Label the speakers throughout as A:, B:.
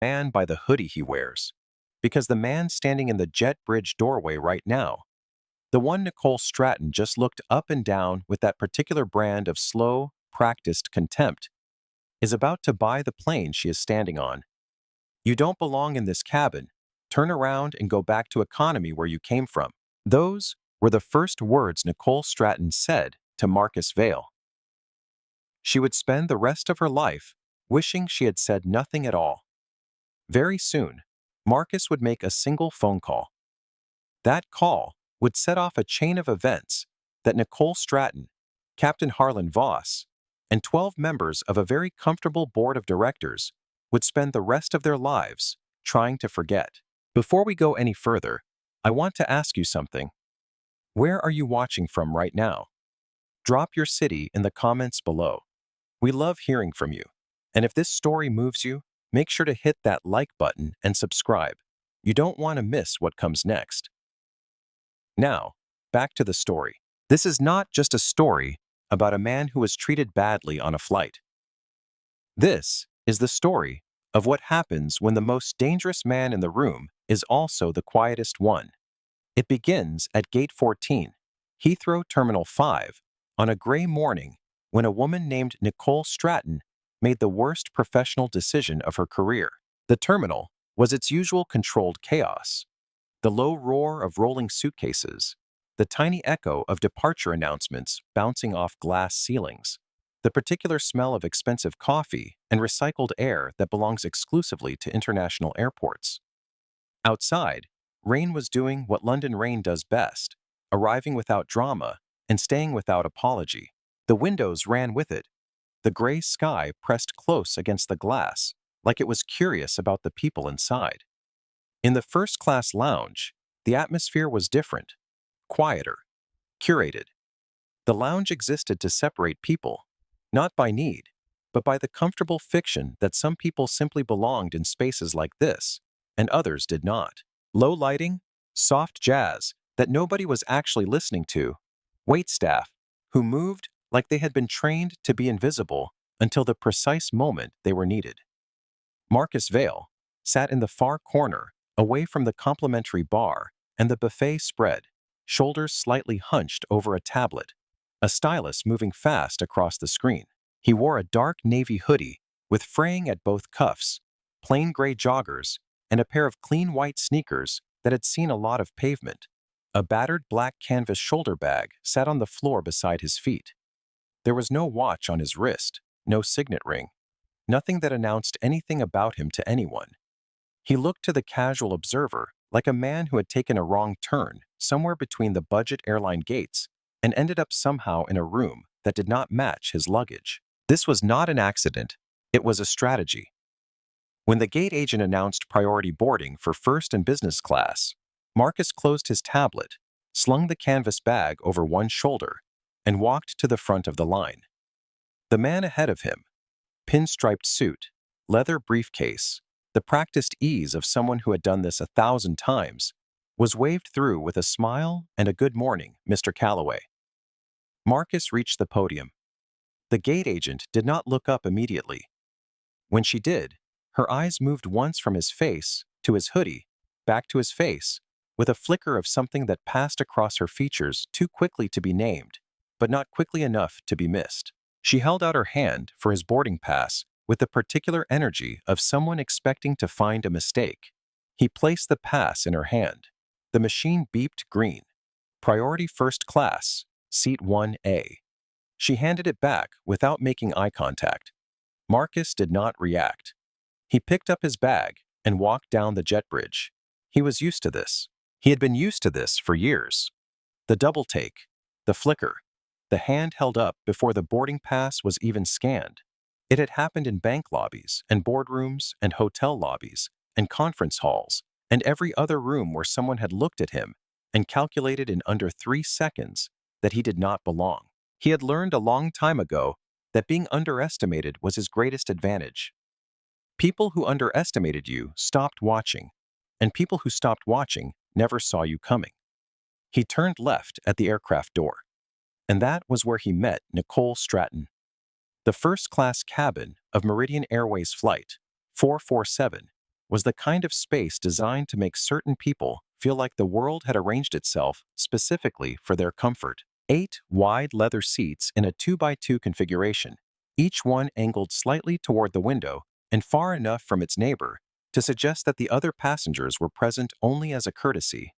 A: Man by the hoodie he wears. Because the man standing in the jet bridge doorway right now, the one Nicole Stratton just looked up and down with that particular brand of slow, practiced contempt, is about to buy the plane she is standing on. You don't belong in this cabin. Turn around and go back to economy where you came from. Those were the first words Nicole Stratton said to Marcus Vale. She would spend the rest of her life wishing she had said nothing at all. Very soon, Marcus would make a single phone call. That call would set off a chain of events that Nicole Stratton, Captain Harlan Voss, and 12 members of a very comfortable board of directors would spend the rest of their lives trying to forget. Before we go any further, I want to ask you something. Where are you watching from right now? Drop your city in the comments below. We love hearing from you. And if this story moves you, make sure to hit that like button and subscribe. You don't want to miss what comes next. Now, back to the story. This is not just a story about a man who was treated badly on a flight. This is the story of what happens when the most dangerous man in the room is also the quietest one. It begins at Gate 14, Heathrow Terminal 5, on a gray morning when a woman named Nicole Stratton made the worst professional decision of her career. The terminal was its usual controlled chaos. The low roar of rolling suitcases, the tiny echo of departure announcements bouncing off glass ceilings, the particular smell of expensive coffee and recycled air that belongs exclusively to international airports. Outside, rain was doing what London rain does best, arriving without drama and staying without apology. The windows ran with it. The gray sky pressed close against the glass, like it was curious about the people inside. In the first-class lounge, the atmosphere was different, quieter, curated. The lounge existed to separate people, not by need, but by the comfortable fiction that some people simply belonged in spaces like this, and others did not. Low lighting, soft jazz that nobody was actually listening to, waitstaff who moved like they had been trained to be invisible until the precise moment they were needed. Marcus Vale sat in the far corner, away from the complimentary bar and the buffet spread, shoulders slightly hunched over a tablet, a stylus moving fast across the screen. He wore a dark navy hoodie with fraying at both cuffs, plain gray joggers, and a pair of clean white sneakers that had seen a lot of pavement. A battered black canvas shoulder bag sat on the floor beside his feet. There was no watch on his wrist, no signet ring, nothing that announced anything about him to anyone. He looked to the casual observer like a man who had taken a wrong turn somewhere between the budget airline gates and ended up somehow in a room that did not match his luggage. This was not an accident, it was a strategy. When the gate agent announced priority boarding for first and business class, Marcus closed his tablet, slung the canvas bag over one shoulder, and walked to the front of the line. The man ahead of him, pinstriped suit, leather briefcase, the practiced ease of someone who had done this 1,000 times, was waved through with a smile and a good morning, Mr. Calloway. Marcus reached the podium. The gate agent did not look up immediately. When she did, her eyes moved once from his face to his hoodie, back to his face, with a flicker of something that passed across her features too quickly to be named, but not quickly enough to be missed. She held out her hand for his boarding pass with the particular energy of someone expecting to find a mistake. He placed the pass in her hand. The machine beeped green. Priority first class, seat 1A. She handed it back without making eye contact. Marcus did not react. He picked up his bag and walked down the jet bridge. He was used to this. He had been used to this for years. The double take, the flicker, the hand held up before the boarding pass was even scanned. It had happened in bank lobbies and boardrooms and hotel lobbies and conference halls and every other room where someone had looked at him and calculated in under 3 seconds that he did not belong. He had learned a long time ago that being underestimated was his greatest advantage. People who underestimated you stopped watching, and people who stopped watching never saw you coming. He turned left at the aircraft door, and that was where he met Nicole Stratton. The first-class cabin of Meridian Airways Flight 447 was the kind of space designed to make certain people feel like the world had arranged itself specifically for their comfort. 8 wide leather seats in a 2x2 configuration, each one angled slightly toward the window and far enough from its neighbor to suggest that the other passengers were present only as a courtesy.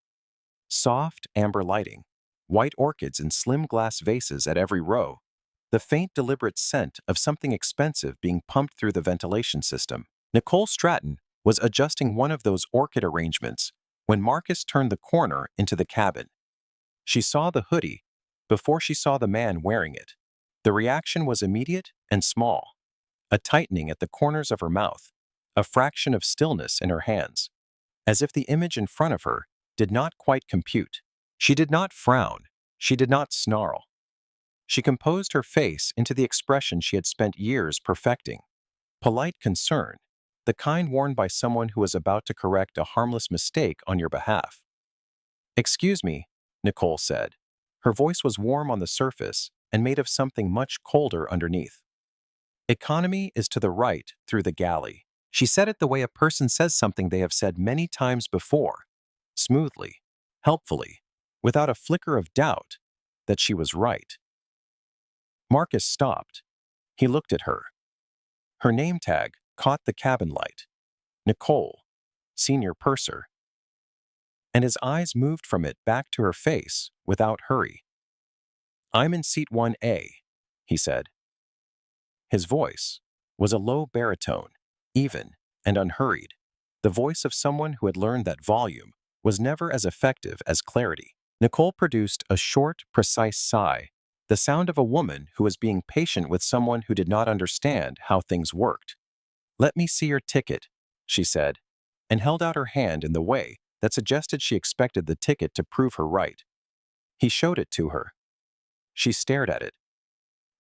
A: Soft amber lighting, white orchids in slim glass vases at every row, the faint deliberate scent of something expensive being pumped through the ventilation system. Nicole Stratton was adjusting one of those orchid arrangements when Marcus turned the corner into the cabin. She saw the hoodie before she saw the man wearing it. The reaction was immediate and small, a tightening at the corners of her mouth, a fraction of stillness in her hands, as if the image in front of her did not quite compute. She did not frown. She did not snarl. She composed her face into the expression she had spent years perfecting. Polite concern, the kind worn by someone who is about to correct a harmless mistake on your behalf. "Excuse me," Nicole said. Her voice was warm on the surface and made of something much colder underneath. "Economy is to the right through the galley." She said it the way a person says something they have said many times before, smoothly, helpfully, without a flicker of doubt that she was right. Marcus stopped. He looked at her. Her name tag caught the cabin light. Nicole, senior purser. And his eyes moved from it back to her face without hurry. "I'm in seat 1A, he said. His voice was a low baritone, even and unhurried, the voice of someone who had learned that volume was never as effective as clarity. Nicole produced a short, precise sigh, the sound of a woman who was being patient with someone who did not understand how things worked. "Let me see your ticket," she said, and held out her hand in the way that suggested she expected the ticket to prove her right. He showed it to her. She stared at it.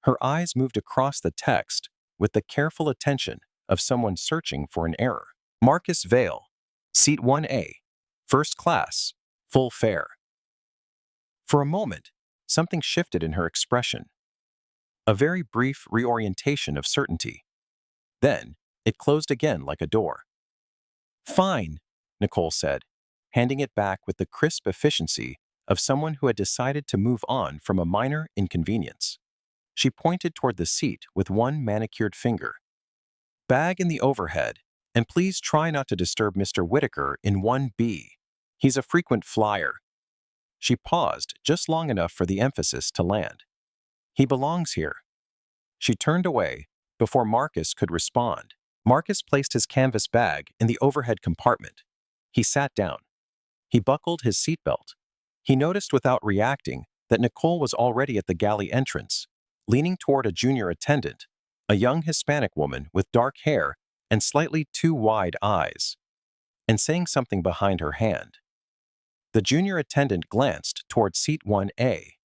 A: Her eyes moved across the text with the careful attention of someone searching for an error. "Marcus Vale, seat 1A, first class, full fare." For a moment, something shifted in her expression. A very brief reorientation of certainty. Then, it closed again like a door. "Fine," Nicole said, handing it back with the crisp efficiency of someone who had decided to move on from a minor inconvenience. She pointed toward the seat with one manicured finger. "Bag in the overhead, and please try not to disturb Mr. Whitaker in 1B. He's a frequent flyer." She paused just long enough for the emphasis to land. "He belongs here." She turned away before Marcus could respond. Marcus placed his canvas bag in the overhead compartment. He sat down. He buckled his seatbelt. He noticed without reacting that Nicole was already at the galley entrance, leaning toward a junior attendant, a young Hispanic woman with dark hair and slightly too wide eyes, and saying something behind her hand. The junior attendant glanced toward seat 1A.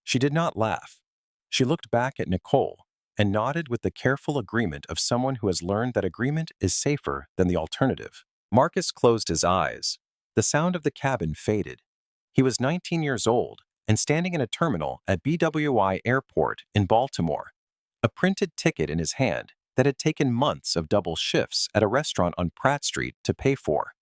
A: She did not laugh. She looked back at Nicole and nodded with the careful agreement of someone who has learned that agreement is safer than the alternative. Marcus closed his eyes. The sound of the cabin faded. He was 19 years old and standing in a terminal at BWI Airport in Baltimore, a printed ticket in his hand that had taken months of double shifts at a restaurant on Pratt Street to pay for.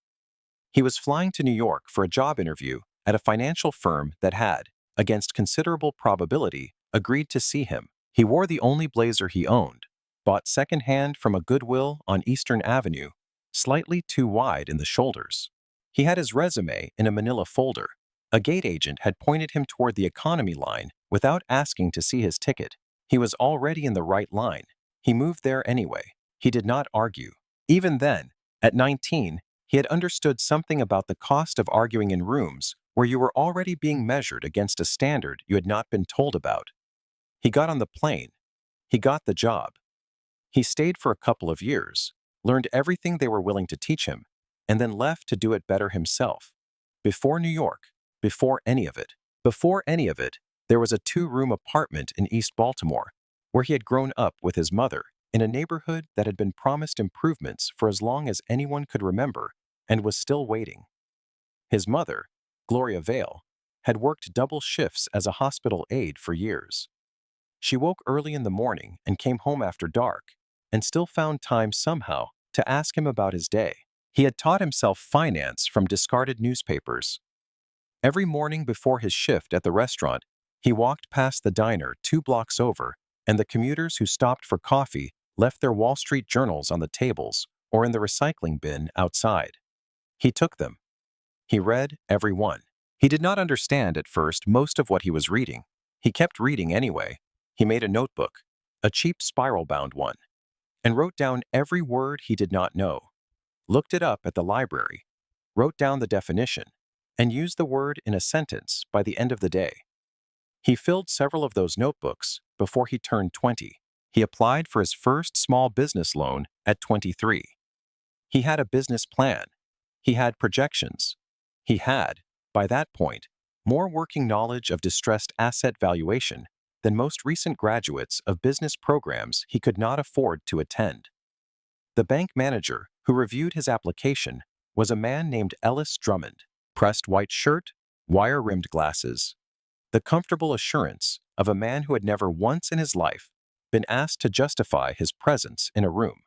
A: He was flying to New York for a job interview at a financial firm that had, against considerable probability, agreed to see him. He wore the only blazer he owned, bought secondhand from a Goodwill on Eastern Avenue, slightly too wide in the shoulders. He had his resume in a manila folder. A gate agent had pointed him toward the economy line without asking to see his ticket. He was already in the right line. He moved there anyway. He did not argue. Even then, at 19, he had understood something about the cost of arguing in rooms where you were already being measured against a standard you had not been told about. He got on the plane. He got the job. He stayed for a couple of years, learned everything they were willing to teach him, and then left to do it better himself. Before New York, before any of it, there was a 2-room apartment in East Baltimore, where he had grown up with his mother in a neighborhood that had been promised improvements for as long as anyone could remember and was still waiting. His mother, Gloria Vale, had worked double shifts as a hospital aide for years. She woke early in the morning and came home after dark, and still found time somehow to ask him about his day. He had taught himself finance from discarded newspapers. Every morning before his shift at the restaurant, he walked past the diner 2 blocks over, and the commuters who stopped for coffee left their Wall Street journals on the tables or in the recycling bin outside. He took them. He read every one. He did not understand at first most of what he was reading. He kept reading anyway. He made a notebook, a cheap spiral-bound one, and wrote down every word he did not know, looked it up at the library, wrote down the definition, and used the word in a sentence by the end of the day. He filled several of those notebooks before he turned 20. He applied for his first small business loan at 23. He had a business plan. He had projections. He had, by that point, more working knowledge of distressed asset valuation than most recent graduates of business programs he could not afford to attend. The bank manager who reviewed his application was a man named Ellis Drummond, pressed white shirt, wire-rimmed glasses, the comfortable assurance of a man who had never once in his life been asked to justify his presence in a room.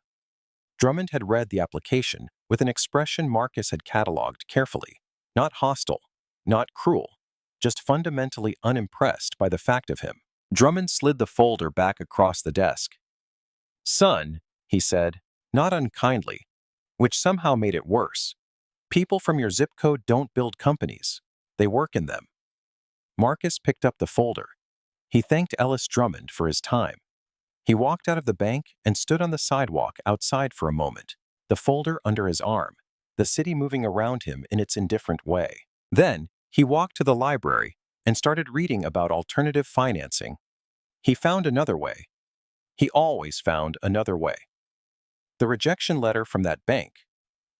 A: Drummond had read the application with an expression Marcus had cataloged carefully, not hostile, not cruel, just fundamentally unimpressed by the fact of him. Drummond slid the folder back across the desk. "Son," he said, not unkindly, which somehow made it worse, "people from your zip code don't build companies. They work in them." Marcus picked up the folder. He thanked Ellis Drummond for his time. He walked out of the bank and stood on the sidewalk outside for a moment, the folder under his arm, the city moving around him in its indifferent way. Then, he walked to the library and started reading about alternative financing. He found another way. He always found another way. The rejection letter from that bank,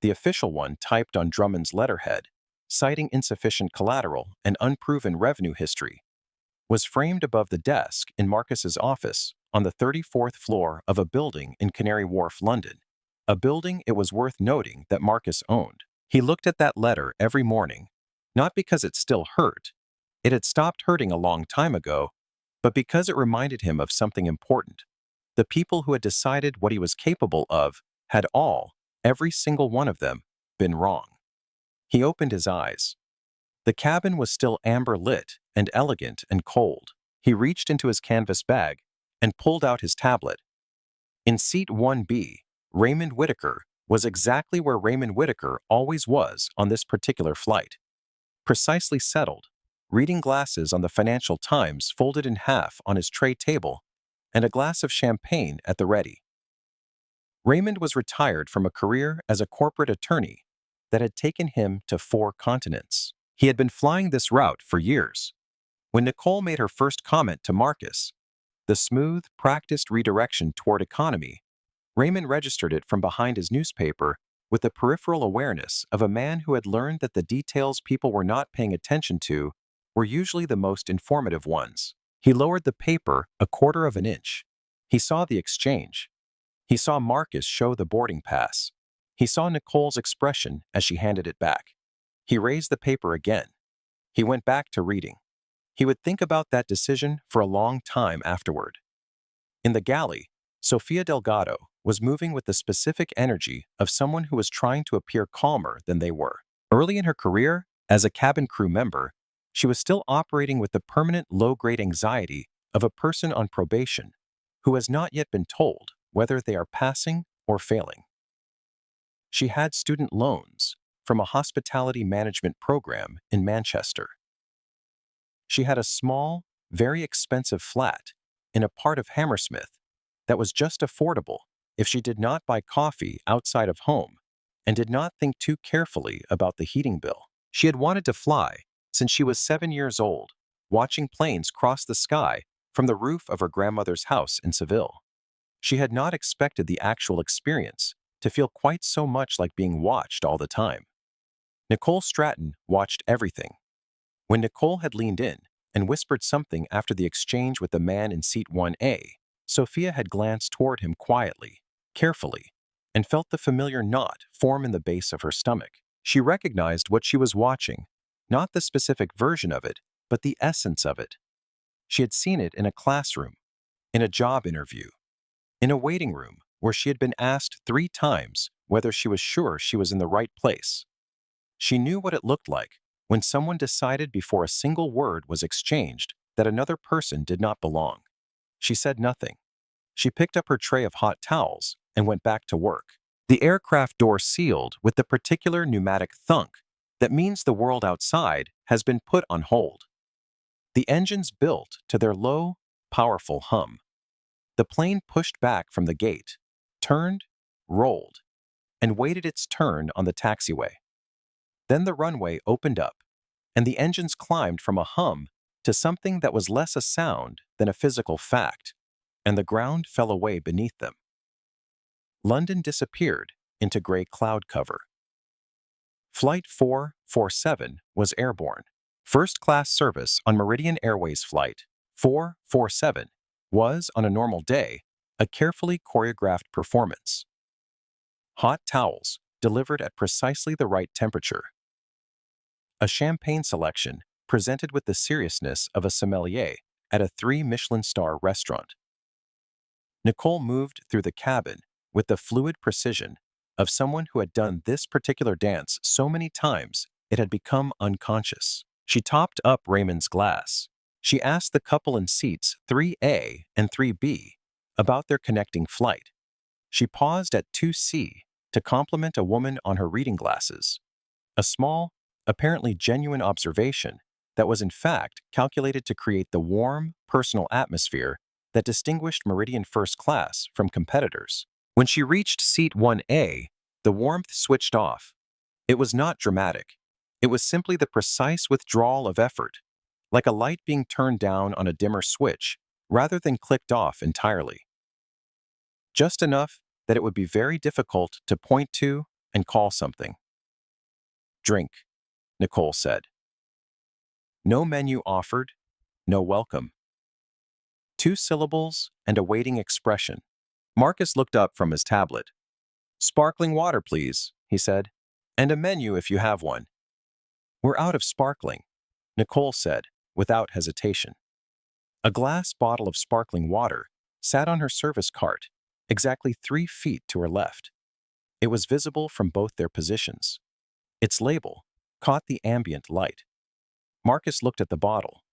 A: the official one typed on Drummond's letterhead, citing insufficient collateral and unproven revenue history, was framed above the desk in Marcus's office on the 34th floor of a building in Canary Wharf, London, a building it was worth noting that Marcus owned. He looked at that letter every morning, not because it still hurt, it had stopped hurting a long time ago, but because it reminded him of something important. The people who had decided what he was capable of had all, every single one of them, been wrong. He opened his eyes. The cabin was still amber lit and elegant and cold. He reached into his canvas bag and pulled out his tablet. In seat 1B, Raymond Whitaker was exactly where Raymond Whitaker always was on this particular flight. Precisely settled, reading glasses on the Financial Times folded in half on his tray table, and a glass of champagne at the ready. Raymond was retired from a career as a corporate attorney that had taken him to 4 continents. He had been flying this route for years. When Nicole made her first comment to Marcus, the smooth, practiced redirection toward economy, Raymond registered it from behind his newspaper with the peripheral awareness of a man who had learned that the details people were not paying attention to were usually the most informative ones. He lowered the paper a quarter of an inch. He saw the exchange. He saw Marcus show the boarding pass. He saw Nicole's expression as she handed it back. He raised the paper again. He went back to reading. He would think about that decision for a long time afterward. In the galley, Sofia Delgado was moving with the specific energy of someone who was trying to appear calmer than they were. Early in her career, as a cabin crew member, she was still operating with the permanent low-grade anxiety of a person on probation who has not yet been told whether they are passing or failing. She had student loans from a hospitality management program in Manchester. She had a small, very expensive flat in a part of Hammersmith that was just affordable if she did not buy coffee outside of home and did not think too carefully about the heating bill. She had wanted to fly since she was 7 years old, watching planes cross the sky from the roof of her grandmother's house in Seville. She had not expected the actual experience to feel quite so much like being watched all the time. Nicole Stratton watched everything. When Nicole had leaned in and whispered something after the exchange with the man in seat 1A, Sophia had glanced toward him quietly, carefully, and felt the familiar knot form in the base of her stomach. She recognized what she was watching, not the specific version of it, but the essence of it. She had seen it in a classroom, in a job interview, in a waiting room where she had been asked 3 times whether she was sure she was in the right place. She knew what it looked like when someone decided before a single word was exchanged that another person did not belong. She said nothing. She picked up her tray of hot towels and went back to work. The aircraft door sealed with the particular pneumatic thunk that means the world outside has been put on hold. The engines built to their low, powerful hum. The plane pushed back from the gate, turned, rolled, and waited its turn on the taxiway. Then the runway opened up, and the engines climbed from a hum to something that was less a sound than a physical fact, and the ground fell away beneath them. London disappeared into gray cloud cover. Flight 447 was airborne. First-class service on Meridian Airways Flight 447 was, on a normal day, a carefully choreographed performance. Hot towels delivered at precisely the right temperature. A champagne selection presented with the seriousness of a sommelier at a 3-Michelin-star restaurant. Nicole moved through the cabin with the fluid precision of someone who had done this particular dance so many times it had become unconscious. She topped up Raymond's glass. She asked the couple in seats 3A and 3B about their connecting flight. She paused at 2C to compliment a woman on her reading glasses. A small, apparently genuine observation that was in fact calculated to create the warm, personal atmosphere that distinguished Meridian First Class from competitors. When she reached seat 1A, the warmth switched off. It was not dramatic. It was simply the precise withdrawal of effort, like a light being turned down on a dimmer switch rather than clicked off entirely. Just enough that it would be very difficult to point to and call something. "Drink," Nicole said. No menu offered, no welcome. 2 syllables and a waiting expression. Marcus looked up from his tablet. "Sparkling water, please," he said, "and a menu if you have one." "We're out of sparkling," Nicole said, without hesitation. A glass bottle of sparkling water sat on her service cart, exactly 3 feet to her left. It was visible from both their positions. Its label caught the ambient light. Marcus looked at the bottle.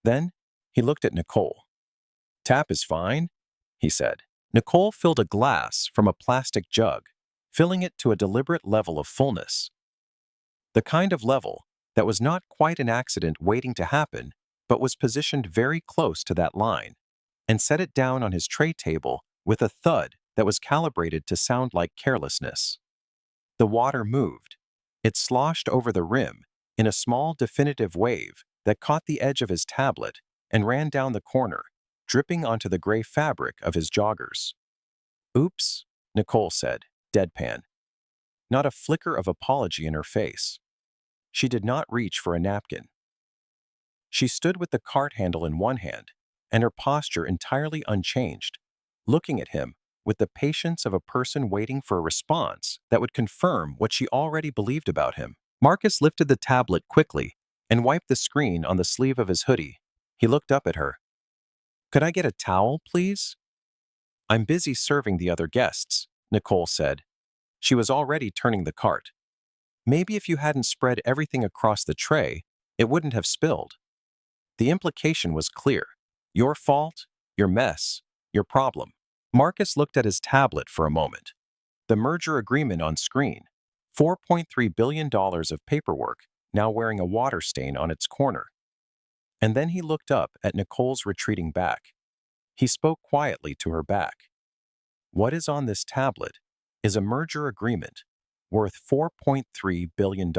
A: Then he looked at Nicole. "Tap is fine," he said. Nicole filled a glass from a plastic jug, filling it to a deliberate level of fullness. The kind of level that was not quite an accident waiting to happen, but was positioned very close to that line, and set it down on his tray table with a thud that was calibrated to sound like carelessness. The water moved. It sloshed over the rim in a small definitive wave that caught the edge of his tablet and ran down the corner, dripping onto the gray fabric of his joggers. "Oops," Nicole said, deadpan. Not a flicker of apology in her face. She did not reach for a napkin. She stood with the cart handle in one hand and her posture entirely unchanged, looking at him with the patience of a person waiting for a response that would confirm what she already believed about him. Marcus lifted the tablet quickly and wiped the screen on the sleeve of his hoodie. He looked up at her. "Could I get a towel, please?" "I'm busy serving the other guests," Nicole said. She was already turning the cart. "Maybe if you hadn't spread everything across the tray, it wouldn't have spilled." The implication was clear. Your fault, your mess, your problem. Marcus looked at his tablet for a moment. The merger agreement on screen. $4.3 billion of paperwork, now wearing a water stain on its corner. And then he looked up at Nicole's retreating back. He spoke quietly to her back. "What is on this tablet is a merger agreement worth $4.3 billion,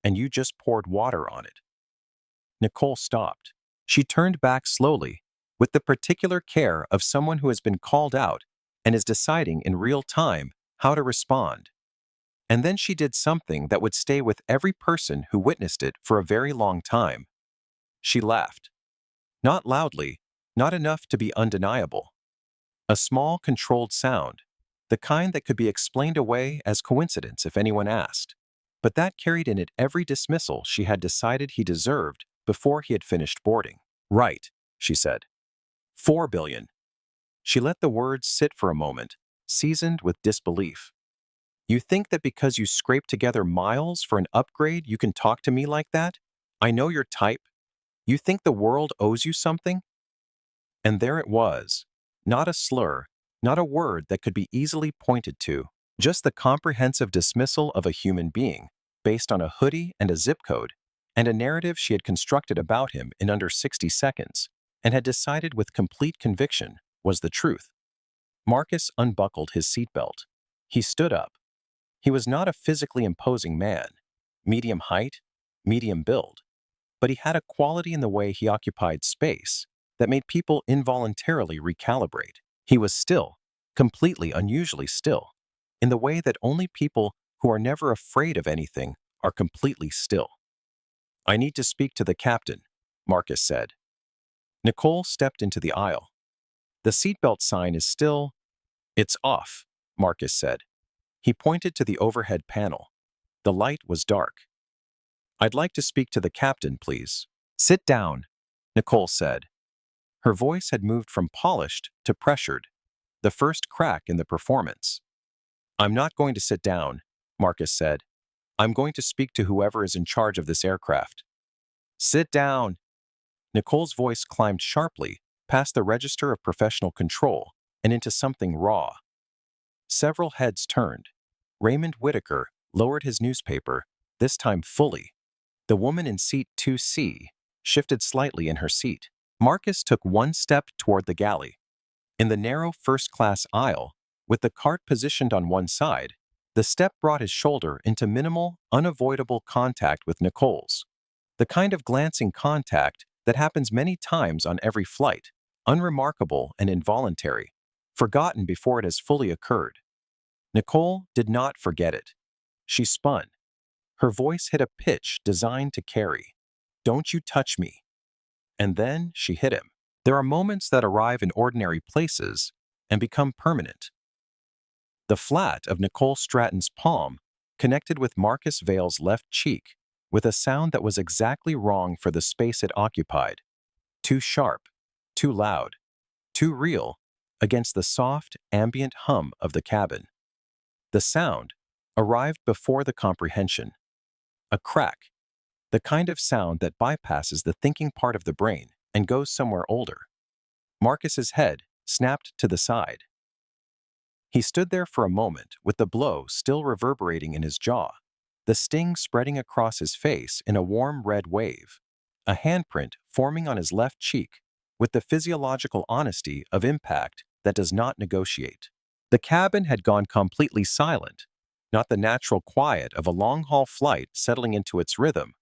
A: and you just poured water on it." Nicole stopped. She turned back slowly, with the particular care of someone who has been called out and is deciding in real time how to respond. And then she did something that would stay with every person who witnessed it for a very long time. She laughed. Not loudly, not enough to be undeniable. A small, controlled sound, the kind that could be explained away as coincidence if anyone asked. But that carried in it every dismissal she had decided he deserved before he had finished boarding. "Right," she said. $4 billion. She let the words sit for a moment, seasoned with disbelief. You think that because you scrape together miles for an upgrade, you can talk to me like that? I know your type. You think the world owes you something? And there it was. Not a slur, not a word that could be easily pointed to, just the comprehensive dismissal of a human being, based on a hoodie and a zip code, and a narrative she had constructed about him in under 60 seconds, and had decided with complete conviction was the truth. Marcus unbuckled his seatbelt. He stood up. He was not a physically imposing man, medium height, medium build, but he had a quality in the way he occupied space that made people involuntarily recalibrate. He was still, completely unusually still, in the way that only people who are never afraid of anything are completely still. I need to speak to the captain, Marcus said. Nicole stepped into the aisle. The seatbelt sign is still. It's off, Marcus said. He pointed to the overhead panel. The light was dark. I'd like to speak to the captain, please. Sit down, Nicole said. Her voice had moved from polished to pressured, the first crack in the performance. I'm not going to sit down, Marcus said. I'm going to speak to whoever is in charge of this aircraft. Sit down. Nicole's voice climbed sharply past the register of professional control and into something raw. Several heads turned. Raymond Whitaker lowered his newspaper, this time fully. The woman in seat 2C shifted slightly in her seat. Marcus took one step toward the galley. In the narrow first-class aisle, with the cart positioned on one side, the step brought his shoulder into minimal, unavoidable contact with Nicole's. The kind of glancing contact that happens many times on every flight, unremarkable and involuntary, forgotten before it has fully occurred. Nicole did not forget it. She spun. Her voice hit a pitch designed to carry. Don't you touch me. And then she hit him. There are moments that arrive in ordinary places and become permanent. The flat of Nicole Stratton's palm connected with Marcus Vale's left cheek with a sound that was exactly wrong for the space it occupied. Too sharp, too loud, too real against the soft, ambient hum of the cabin. The sound arrived before the comprehension. A crack, the kind of sound that bypasses the thinking part of the brain and goes somewhere older. Marcus's head snapped to the side. He stood there for a moment with the blow still reverberating in his jaw, the sting spreading across his face in a warm red wave, a handprint forming on his left cheek with the physiological honesty of impact that does not negotiate. The cabin had gone completely silent, not the natural quiet of a long-haul flight settling into its rhythm,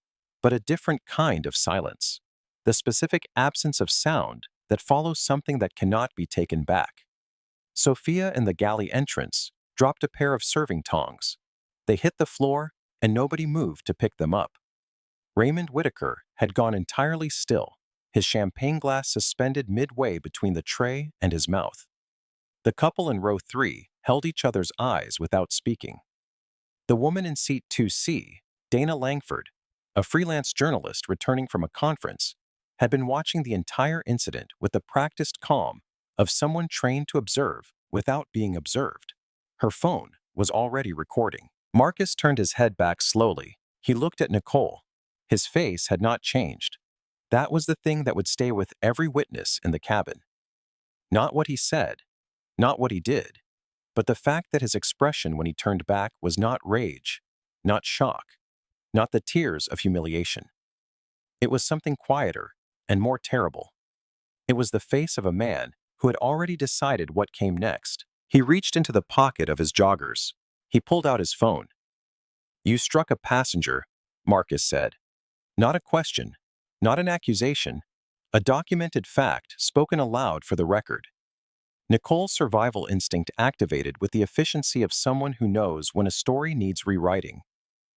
A: but a different kind of silence, the specific absence of sound that follows something that cannot be taken back. Sophia in the galley entrance dropped a pair of serving tongs. They hit the floor, and nobody moved to pick them up. Raymond Whitaker had gone entirely still, his champagne glass suspended midway between the tray and his mouth. The couple in row 3 held each other's eyes without speaking. The woman in seat 2C, Dana Langford, a freelance journalist returning from a conference, had been watching the entire incident with the practiced calm of someone trained to observe without being observed. Her phone was already recording. Marcus turned his head back slowly. He looked at Nicole. His face had not changed. That was the thing that would stay with every witness in the cabin. Not what he said, not what he did, but the fact that his expression when he turned back was not rage, not shock, not the tears of humiliation. It was something quieter and more terrible. It was the face of a man who had already decided what came next. He reached into the pocket of his joggers. He pulled out his phone. You struck a passenger, Marcus said. Not a question, not an accusation, a documented fact spoken aloud for the record. Nicole's survival instinct activated with the efficiency of someone who knows when a story needs rewriting.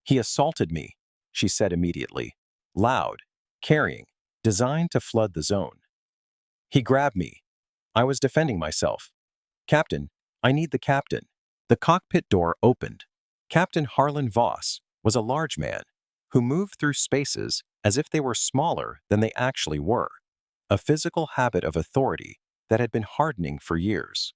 A: He assaulted me, she said immediately, loud, carrying, designed to flood the zone. He grabbed me. I was defending myself. Captain, I need the captain. The cockpit door opened. Captain Harlan Voss was a large man who moved through spaces as if they were smaller than they actually were, a physical habit of authority that had been hardening for years.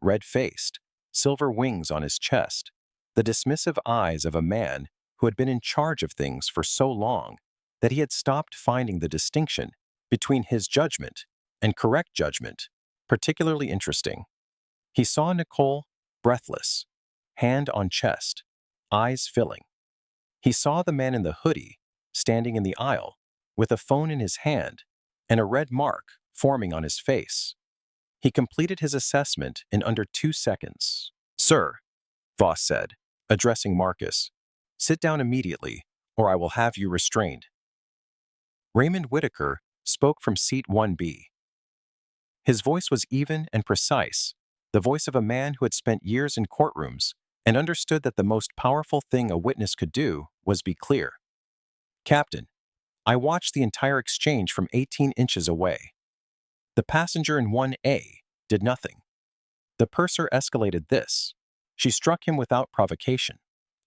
A: Red-faced, silver wings on his chest, the dismissive eyes of a man who had been in charge of things for so long that he had stopped finding the distinction between his judgment and correct judgment particularly interesting. He saw Nicole breathless, hand on chest, eyes filling. He saw the man in the hoodie standing in the aisle with a phone in his hand and a red mark forming on his face. He completed his assessment in under 2 seconds. "Sir," Voss said, addressing Marcus, "sit down immediately, or I will have you restrained." Raymond Whitaker spoke from seat 1B. His voice was even and precise, the voice of a man who had spent years in courtrooms and understood that the most powerful thing a witness could do was be clear. "Captain, I watched the entire exchange from 18 inches away. The passenger in 1A did nothing. The purser escalated this. She struck him without provocation.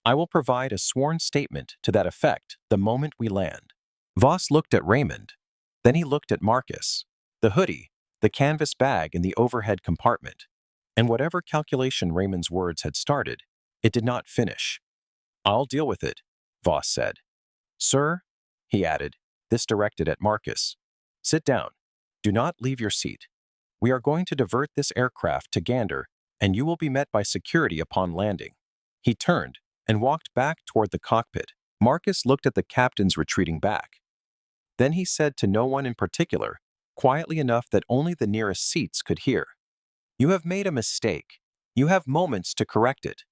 A: I will provide a sworn statement to that effect the moment we land." Voss looked at Raymond. Then he looked at Marcus, the hoodie, the canvas bag in the overhead compartment. And whatever calculation Raymond's words had started, it did not finish. "I'll deal with it," Voss said. "Sir," he added, this directed at Marcus, "sit down. Do not leave your seat. We are going to divert this aircraft to Gander, and you will be met by security upon landing." He turned and walked back toward the cockpit. Marcus looked at the captains retreating back. Then he said to no one in particular, quietly enough that only the nearest seats could hear, "You have made a mistake. You have moments to correct it."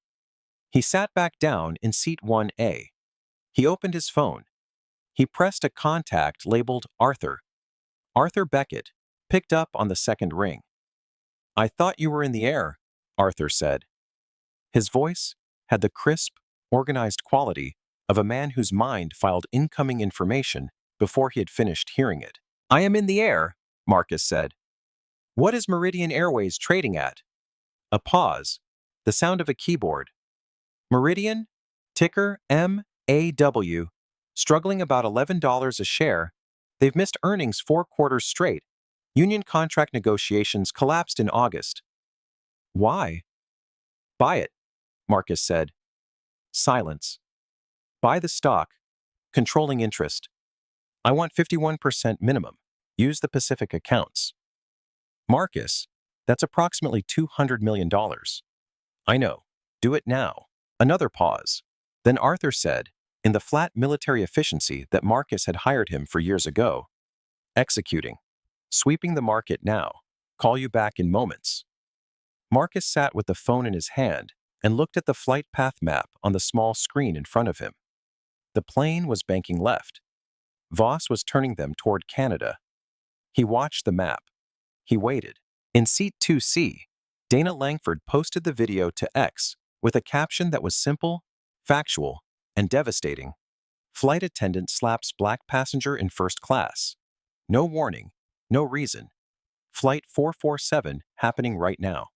A: He sat back down in seat 1A. He opened his phone. He pressed a contact labeled Arthur. Arthur Beckett picked up on the second ring. "I thought you were in the air," Arthur said. His voice had the crisp, organized quality of a man whose mind filed incoming information before he had finished hearing it. "I am in the air," Marcus said. "What is Meridian Airways trading at?" A pause, the sound of a keyboard. "Meridian, ticker MAW, struggling about $11 a share. They've missed earnings 4 quarters straight. Union contract negotiations collapsed in August." "Why?" "Buy it," Marcus said. Silence. "Buy the stock. Controlling interest. I want 51% minimum. Use the Pacific accounts." "Marcus, that's approximately $200 million. "I know. Do it now." Another pause. Then Arthur said, in the flat military efficiency that Marcus had hired him for years ago, "Executing. Sweeping the market now. Call you back in moments." Marcus sat with the phone in his hand and looked at the flight path map on the small screen in front of him. The plane was banking left. Voss was turning them toward Canada. He watched the map. He waited. In seat 2C, Dana Langford posted the video to X with a caption that was simple, factual, and devastating. "Flight attendant slaps black passenger in first class. No warning, no reason. Flight 447 happening right now."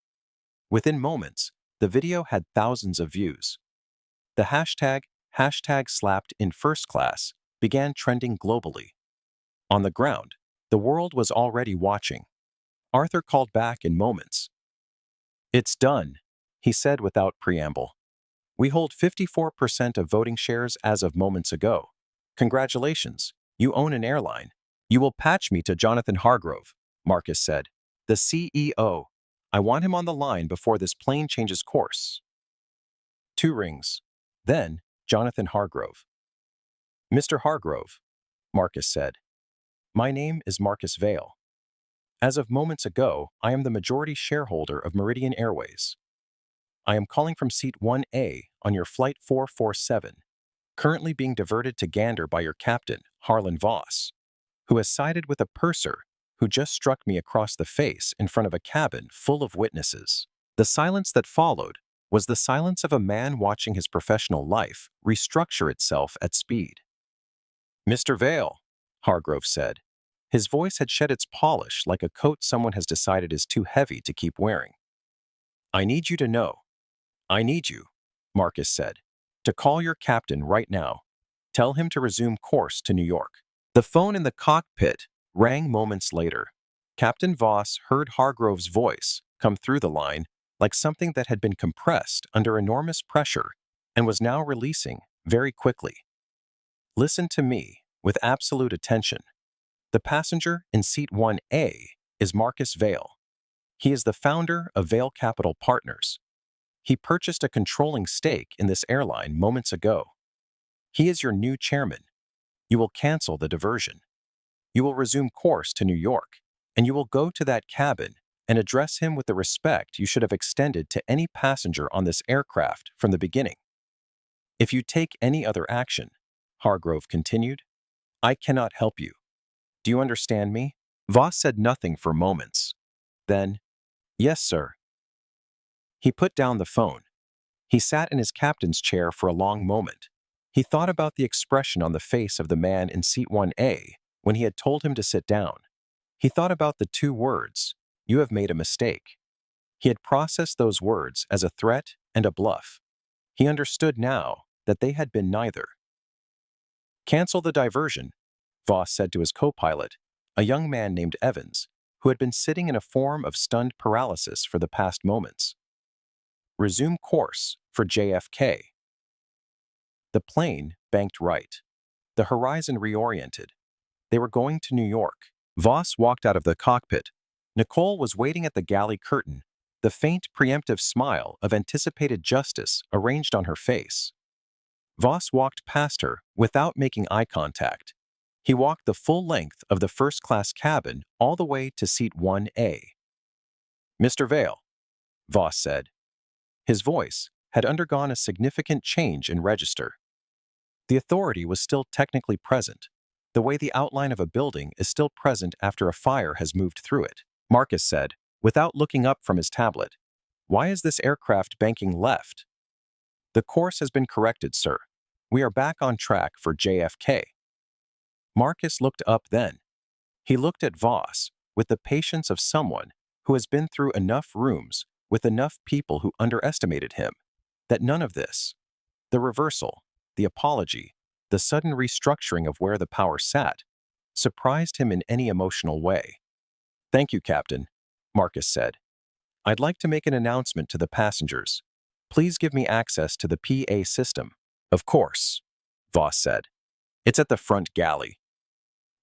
A: Within moments, the video had thousands of views. The hashtag slapped in first class began trending globally. On the ground, the world was already watching. Arthur called back in moments. "It's done," he said without preamble. "We hold 54% of voting shares as of moments ago. Congratulations, you own an airline." "You will patch me to Jonathan Hargrove," Marcus said. "The CEO. I want him on the line before this plane changes course." 2 rings. Then, Jonathan Hargrove. "Mr. Hargrove," Marcus said. "My name is Marcus Vale. As of moments ago, I am the majority shareholder of Meridian Airways. I am calling from seat 1A on your flight 447, currently being diverted to Gander by your captain, Harlan Voss, who has sided with a purser who just struck me across the face in front of a cabin full of witnesses." The silence that followed was the silence of a man watching his professional life restructure itself at speed. "Mr. Vale," Hargrove said. His voice had shed its polish like a coat someone has decided is too heavy to keep wearing. "I need you to know. I need you," Marcus said, "to call your captain right now. Tell him to resume course to New York." The phone in the cockpit rang moments later. Captain Voss heard Hargrove's voice come through the line like something that had been compressed under enormous pressure and was now releasing very quickly. Listen to me with absolute attention. The passenger in seat 1A is Marcus Vale. He is the founder of Vale Capital Partners. He purchased a controlling stake in this airline moments ago. He is your new chairman. You will cancel the diversion. You will resume course to New York, and you will go to that cabin and address him with the respect you should have extended to any passenger on this aircraft from the beginning. If you take any other action, Hargrove continued, I cannot help you. Do you understand me? Voss said nothing for moments. Then, yes, sir. He put down the phone. He sat in his captain's chair for a long moment. He thought about the expression on the face of the man in seat 1A when he had told him to sit down. He thought about the two words, you have made a mistake. He had processed those words as a threat and a bluff. He understood now that they had been neither. Cancel the diversion, Voss said to his co-pilot, a young man named Evans, who had been sitting in a form of stunned paralysis for the past moments. Resume course for JFK. The plane banked right. The horizon reoriented. They were going to New York. Voss walked out of the cockpit. Nicole was waiting at the galley curtain, the faint preemptive smile of anticipated justice arranged on her face. Voss walked past her without making eye contact. He walked the full length of the first-class cabin all the way to seat 1A. Mr. Vale, Voss said. His voice had undergone a significant change in register. The authority was still technically present, the way the outline of a building is still present after a fire has moved through it. Marcus said, without looking up from his tablet, why is this aircraft banking left? The course has been corrected, sir. We are back on track for JFK. Marcus looked up then. He looked at Voss with the patience of someone who has been through enough rooms with enough people who underestimated him, that none of this, the reversal, the apology, the sudden restructuring of where the power sat, surprised him in any emotional way. Thank you, Captain, Marcus said. I'd like to make an announcement to the passengers. Please give me access to the PA system. Of course, Voss said. It's at the front galley.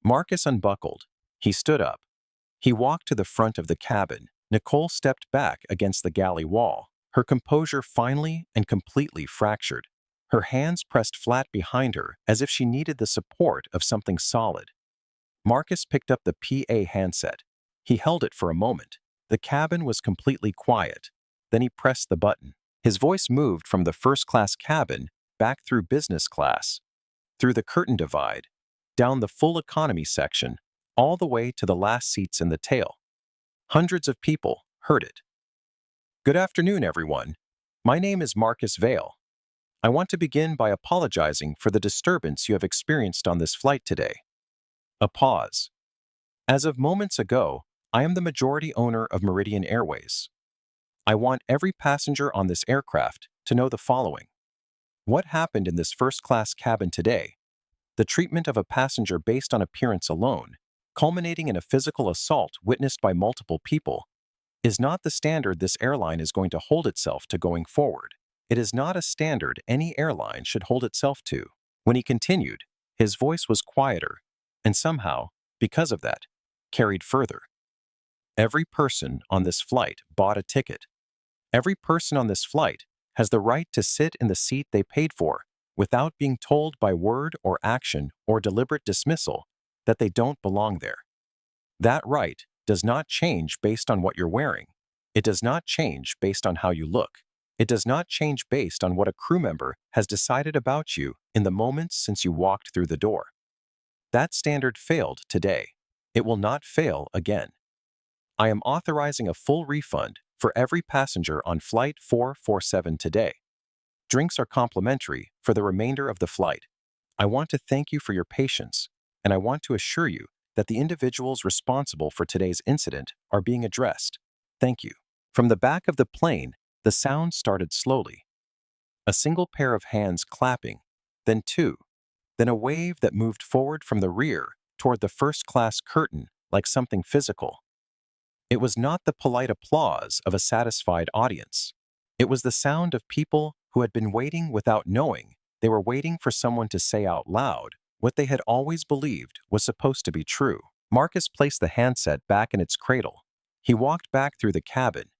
A: Marcus unbuckled. He stood up. He walked to the front of the cabin. Nicole stepped back against the galley wall, her composure finally and completely fractured. Her hands pressed flat behind her as if she needed the support of something solid. Marcus picked up the PA handset. He held it for a moment. The cabin was completely quiet. Then he pressed the button. His voice moved from the first-class cabin back through business class, through the curtain divide, down the full economy section, all the way to the last seats in the tail. Hundreds of people heard it. Good afternoon, everyone. My name is Marcus Vale. I want to begin by apologizing for the disturbance you have experienced on this flight today. A pause. As of moments ago, I am the majority owner of Meridian Airways. I want every passenger on this aircraft to know the following. What happened in this first-class cabin today, the treatment of a passenger based on appearance alone, culminating in a physical assault witnessed by multiple people, is not the standard this airline is going to hold itself to going forward. It is not a standard any airline should hold itself to. When he continued, his voice was quieter, and somehow, because of that, carried further. Every person on this flight bought a ticket. Every person on this flight has the right to sit in the seat they paid for without being told by word or action or deliberate dismissal that they don't belong there. That right does not change based on what you're wearing. It does not change based on how you look. It does not change based on what a crew member has decided about you in the moments since you walked through the door. That standard failed today. It will not fail again. I am authorizing a full refund for every passenger on Flight 447 today. Drinks are complimentary for the remainder of the flight. I want to thank you for your patience, and I want to assure you that the individuals responsible for today's incident are being addressed. Thank you. From the back of the plane, the sound started slowly. A single pair of hands clapping, then two, then a wave that moved forward from the rear toward the first-class curtain like something physical. It was not the polite applause of a satisfied audience. It was the sound of people who had been waiting without knowing they were waiting for someone to say out loud what they had always believed was supposed to be true. Marcus placed the handset back in its cradle. He walked back through the cabin.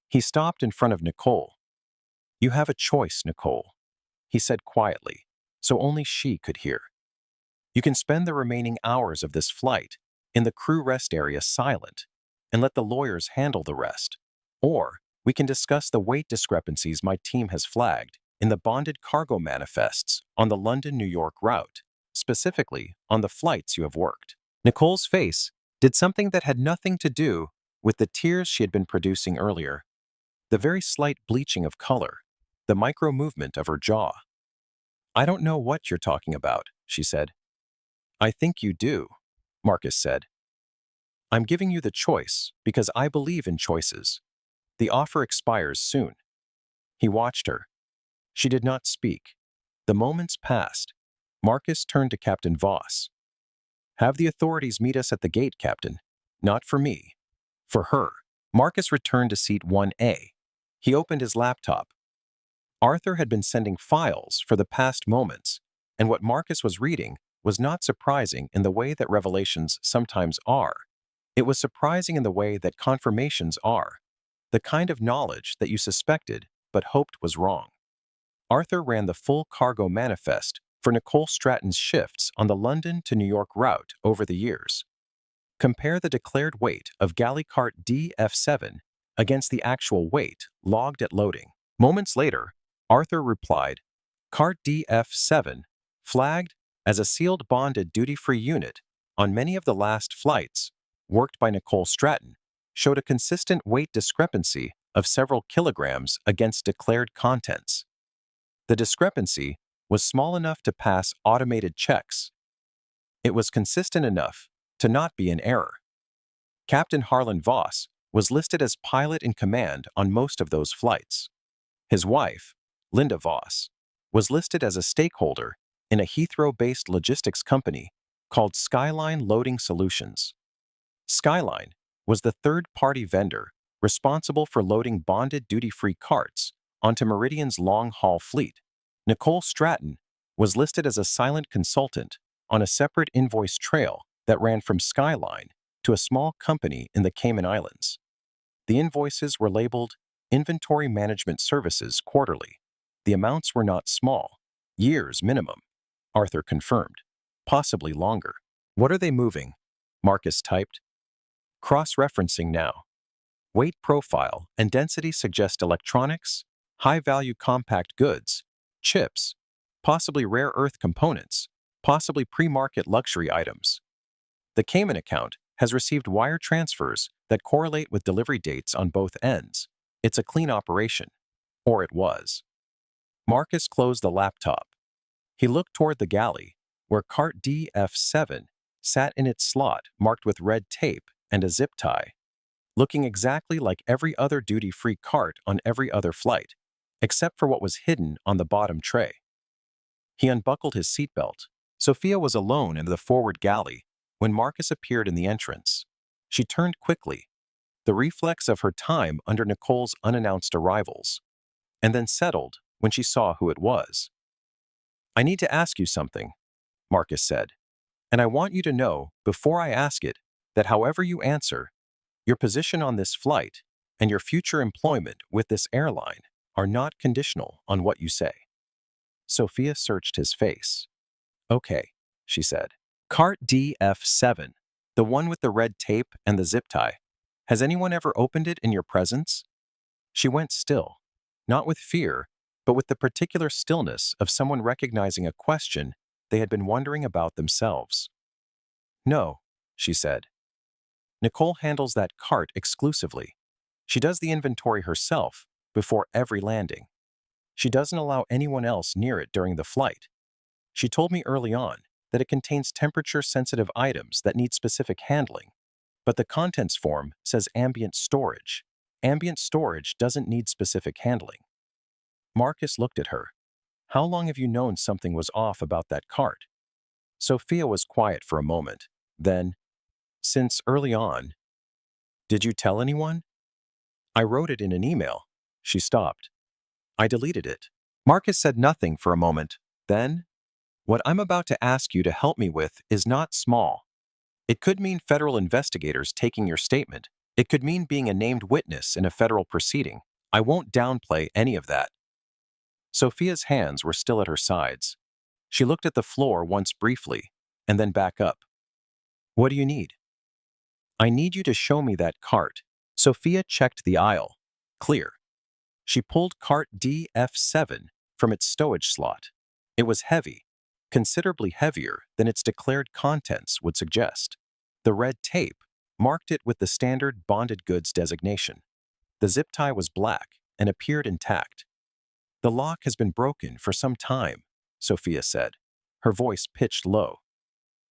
A: He stopped in front of Nicole. "You have a choice, Nicole," he said quietly, so only she could hear. "You can spend the remaining hours of this flight in the crew rest area silent and let the lawyers handle the rest. Or we can discuss the weight discrepancies my team has flagged in the bonded cargo manifests on the London-New York route, specifically on the flights you have worked." Nicole's face did something that had nothing to do with the tears she had been producing earlier. The very slight bleaching of color, the micro-movement of her jaw. "I don't know what you're talking about," she said. "I think you do," Marcus said. "I'm giving you the choice because I believe in choices. The offer expires soon." He watched her. She did not speak. The moments passed. Marcus turned to Captain Voss. "Have the authorities meet us at the gate, Captain. Not for me. For her." Marcus returned to seat 1A. He opened his laptop. Arthur had been sending files for the past moments, and what Marcus was reading was not surprising in the way that revelations sometimes are. It was surprising in the way that confirmations are, the kind of knowledge that you suspected but hoped was wrong. Arthur ran the full cargo manifest for Nicole Stratton's shifts on the London to New York route over the years. Compare the declared weight of galley cart DF7 against the actual weight logged at loading. Moments later, Arthur replied, "Cart DF7, flagged as a sealed bonded duty-free unit on many of the last flights worked by Nicole Stratton, showed a consistent weight discrepancy of several kilograms against declared contents. The discrepancy was small enough to pass automated checks. It was consistent enough to not be in error. Captain Harlan Voss was listed as pilot in command on most of those flights. His wife, Linda Voss, was listed as a stakeholder in a Heathrow-based logistics company called Skyline Loading Solutions. Skyline was the third-party vendor responsible for loading bonded duty-free carts onto Meridian's long-haul fleet. Nicole Stratton was listed as a silent consultant on a separate invoice trail that ran from Skyline to a small company in the Cayman Islands. The invoices were labeled Inventory Management Services Quarterly. The amounts were not small, years minimum, Arthur confirmed, possibly longer. "What are they moving?" Marcus typed. "Cross-referencing now. Weight profile and density suggest electronics, high-value compact goods, chips, possibly rare earth components, possibly pre-market luxury items. The Cayman account has received wire transfers that correlate with delivery dates on both ends. It's a clean operation. Or it was." Marcus closed the laptop. He looked toward the galley, where cart DF7 sat in its slot marked with red tape and a zip tie, looking exactly like every other duty-free cart on every other flight, except for what was hidden on the bottom tray. He unbuckled his seatbelt. Sophia was alone in the forward galley when Marcus appeared in the entrance. She turned quickly, the reflex of her time under Nicole's unannounced arrivals, and then settled when she saw who it was. "I need to ask you something," Marcus said, "and I want you to know, before I ask it, that however you answer, your position on this flight and your future employment with this airline are not conditional on what you say." Sophia searched his face. "Okay," she said. "Cart DF7, the one with the red tape and the zip tie. Has anyone ever opened it in your presence?" She went still, not with fear, but with the particular stillness of someone recognizing a question they had been wondering about themselves. "No," she said. "Nicole handles that cart exclusively. She does the inventory herself before every landing. She doesn't allow anyone else near it during the flight. She told me early on that it contains temperature-sensitive items that need specific handling, but the contents form says ambient storage. Ambient storage doesn't need specific handling." Marcus looked at her. "How long have you known something was off about that cart?" Sophia was quiet for a moment. Then, "Since early on." "Did you tell anyone?" "I wrote it in an email." She stopped. "I deleted it. Marcus said nothing for a moment. Then, "What I'm about to ask you to help me with is not small. It could mean federal investigators taking your statement. It could mean being a named witness in a federal proceeding. I won't downplay any of that." Sophia's hands were still at her sides. She looked at the floor once briefly, and then back up. "What do you need?" "I need you to show me that cart." Sophia checked the aisle. Clear. She pulled cart DF7 from its stowage slot. It was heavy, considerably heavier than its declared contents would suggest. The red tape marked it with the standard bonded goods designation. The zip tie was black and appeared intact. "The lock has been broken for some time," Sophia said, her voice pitched low.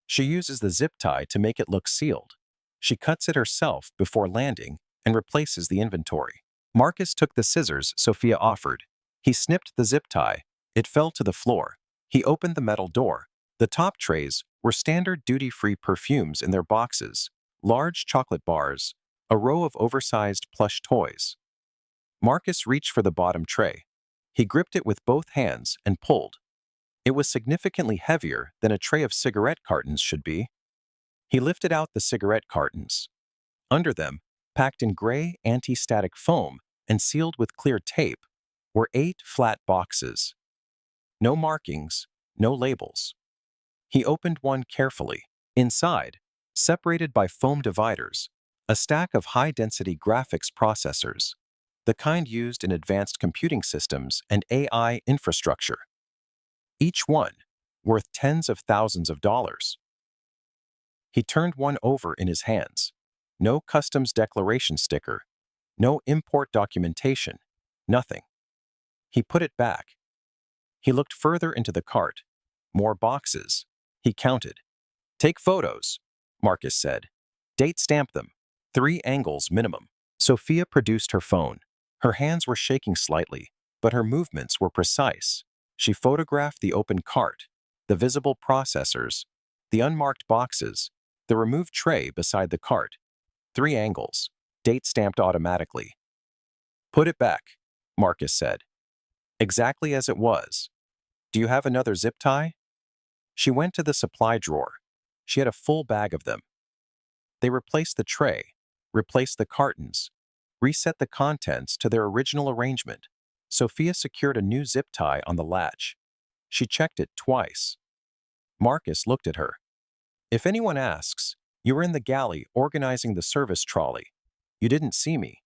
A: "She uses the zip tie to make it look sealed. She cuts it herself before landing and replaces the inventory." Marcus took the scissors Sophia offered. He snipped the zip tie. It fell to the floor. He opened the metal door. The top trays were standard duty-free perfumes in their boxes, large chocolate bars, a row of oversized plush toys. Marcus reached for the bottom tray. He gripped it with both hands and pulled. It was significantly heavier than a tray of cigarette cartons should be. He lifted out the cigarette cartons. Under them, packed in gray anti-static foam and sealed with clear tape, were 8 flat boxes. No markings, no labels. He opened one carefully. Inside, separated by foam dividers, a stack of high-density graphics processors, the kind used in advanced computing systems and AI infrastructure. Each one worth tens of thousands of dollars. He turned one over in his hands. No customs declaration sticker, no import documentation, nothing. He put it back. He looked further into the cart. More boxes. He counted. "Take photos," Marcus said. "Date stamp them. 3 angles minimum." Sophia produced her phone. Her hands were shaking slightly, but her movements were precise. She photographed the open cart, the visible processors, the unmarked boxes, the removed tray beside the cart. 3 angles, date stamped automatically. "Put it back," Marcus said. "Exactly as it was. Do you have another zip tie?" She went to the supply drawer. She had a full bag of them. They replaced the tray, replaced the cartons, reset the contents to their original arrangement. Sophia secured a new zip tie on the latch. She checked it twice. Marcus looked at her. "If anyone asks, you were in the galley organizing the service trolley. You didn't see me."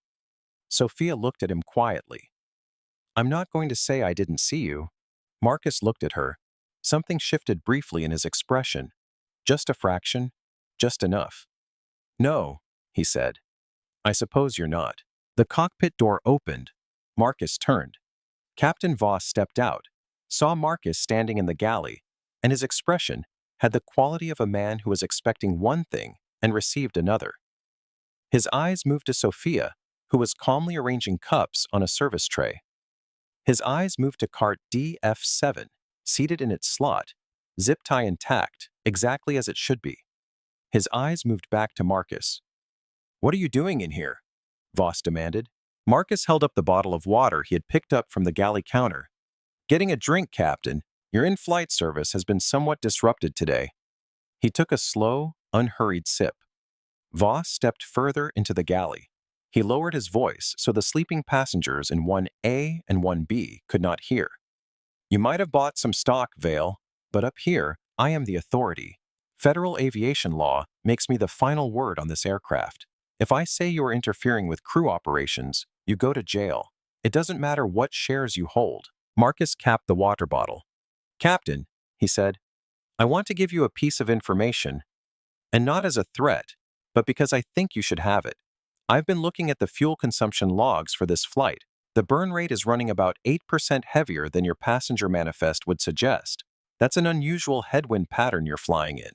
A: Sophia looked at him quietly. "I'm not going to say I didn't see you." Marcus looked at her. Something shifted briefly in his expression. Just a fraction, just enough. "No," he said. "I suppose you're not." The cockpit door opened. Marcus turned. Captain Voss stepped out, saw Marcus standing in the galley, and his expression had the quality of a man who was expecting one thing and received another. His eyes moved to Sophia, who was calmly arranging cups on a service tray. His eyes moved to cart DF7, seated in its slot, zip tie intact, exactly as it should be. His eyes moved back to Marcus. "What are you doing in here?" Voss demanded. Marcus held up the bottle of water he had picked up from the galley counter. "Getting a drink, Captain. Your in-flight service has been somewhat disrupted today." He took a slow, unhurried sip. Voss stepped further into the galley. He lowered his voice so the sleeping passengers in 1A and 1B could not hear. "You might have bought some stock, Vale, but up here, I am the authority. Federal aviation law makes me the final word on this aircraft. If I say you are interfering with crew operations, you go to jail. It doesn't matter what shares you hold." Marcus capped the water bottle. "Captain," he said, "I want to give you a piece of information, and not as a threat, but because I think you should have it. I've been looking at the fuel consumption logs for this flight. The burn rate is running about 8% heavier than your passenger manifest would suggest. That's an unusual headwind pattern you're flying in."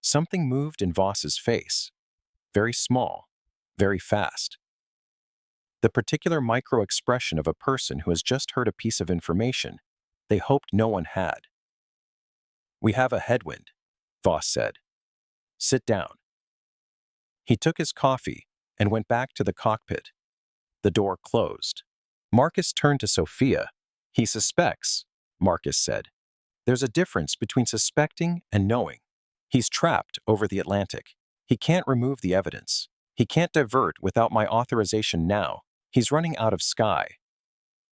A: Something moved in Voss's face. Very small, very fast. The particular micro-expression of a person who has just heard a piece of information they hoped no one had. "We have a headwind," Voss said. "Sit down." He took his coffee and went back to the cockpit. The door closed. Marcus turned to Sophia. He suspects, Marcus said. There's a difference between suspecting and knowing. He's trapped over the Atlantic. He can't remove the evidence. He can't divert without my authorization now. He's running out of sky.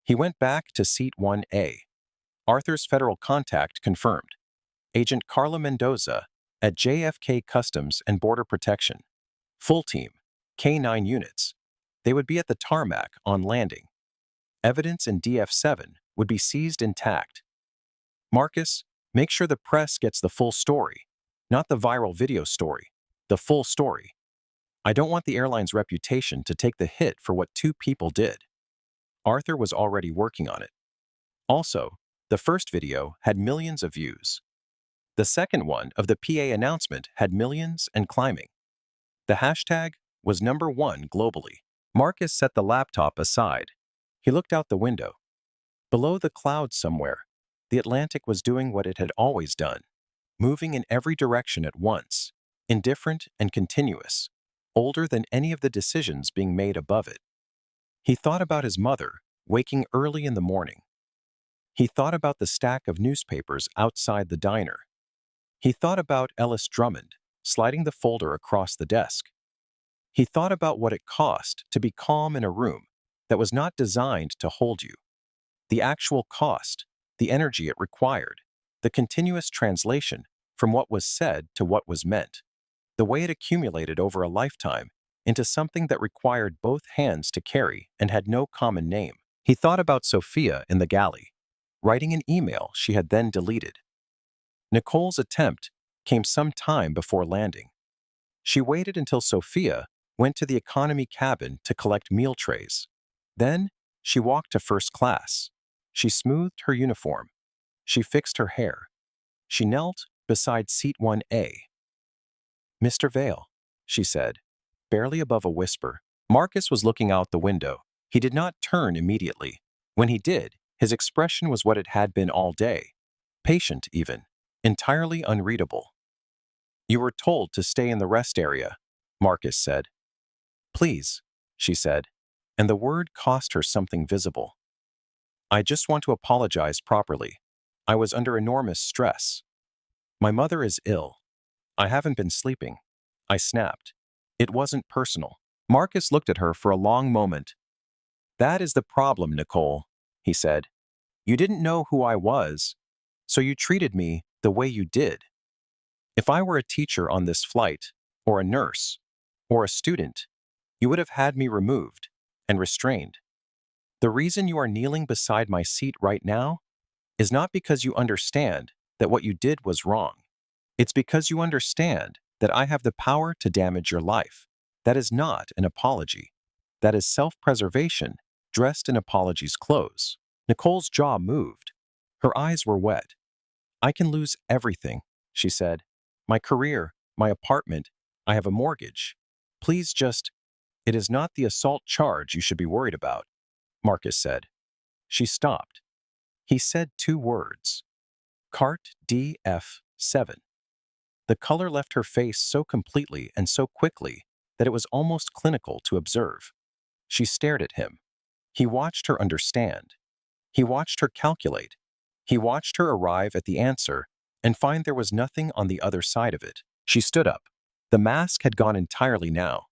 A: He went back to Seat 1A. Arthur's federal contact confirmed. Agent Carla Mendoza at JFK Customs and Border Protection. Full team, K9 units. They would be at the tarmac on landing. Evidence in DF7 would be seized intact. Marcus, make sure the press gets the full story, not the viral video story, the full story. I don't want the airline's reputation to take the hit for what two people did. Arthur was already working on it. Also, the first video had millions of views. The second one of the PA announcement had millions and climbing. The hashtag was #1 globally. Marcus set the laptop aside. He looked out the window. Below the clouds somewhere, the Atlantic was doing what it had always done, moving in every direction at once, indifferent and continuous, older than any of the decisions being made above it. He thought about his mother, waking early in the morning. He thought about the stack of newspapers outside the diner. He thought about Ellis Drummond, sliding the folder across the desk. He thought about what it cost to be calm in a room that was not designed to hold you. The actual cost, the energy it required, the continuous translation from what was said to what was meant, the way it accumulated over a lifetime into something that required both hands to carry and had no common name. He thought about Sophia in the galley, writing an email she had then deleted. Nicole's attempt came some time before landing. She waited until Sophia went to the economy cabin to collect meal trays. Then, she walked to first class. She smoothed her uniform. She fixed her hair. She knelt beside Seat 1A. "Mr. Vale," she said, barely above a whisper. Marcus was looking out the window. He did not turn immediately. When he did, his expression was what it had been all day. Patient, even. Entirely unreadable. "You were told to stay in the rest area," Marcus said. "Please," she said, and the word cost her something visible. "I just want to apologize properly. I was under enormous stress. My mother is ill. I haven't been sleeping." I snapped. It wasn't personal. Marcus looked at her for a long moment. "That is the problem, Nicole," he said. "You didn't know who I was, so you treated me the way you did. If I were a teacher on this flight, or a nurse, or a student, you would have had me removed and restrained. The reason you are kneeling beside my seat right now is not because you understand that what you did was wrong. It's because you understand that I have the power to damage your life. That is not an apology. That is self-preservation dressed in apology's clothes." Nicole's jaw moved. Her eyes were wet. "I can lose everything," she said. "My career, my apartment, I have a mortgage. Please just—" "It is not the assault charge you should be worried about," Marcus said. She stopped. He said 2 words. "Cart DF7." The color left her face so completely and so quickly that it was almost clinical to observe. She stared at him. He watched her understand. He watched her calculate. He watched her arrive at the answer and find there was nothing on the other side of it. She stood up. The mask had gone entirely now.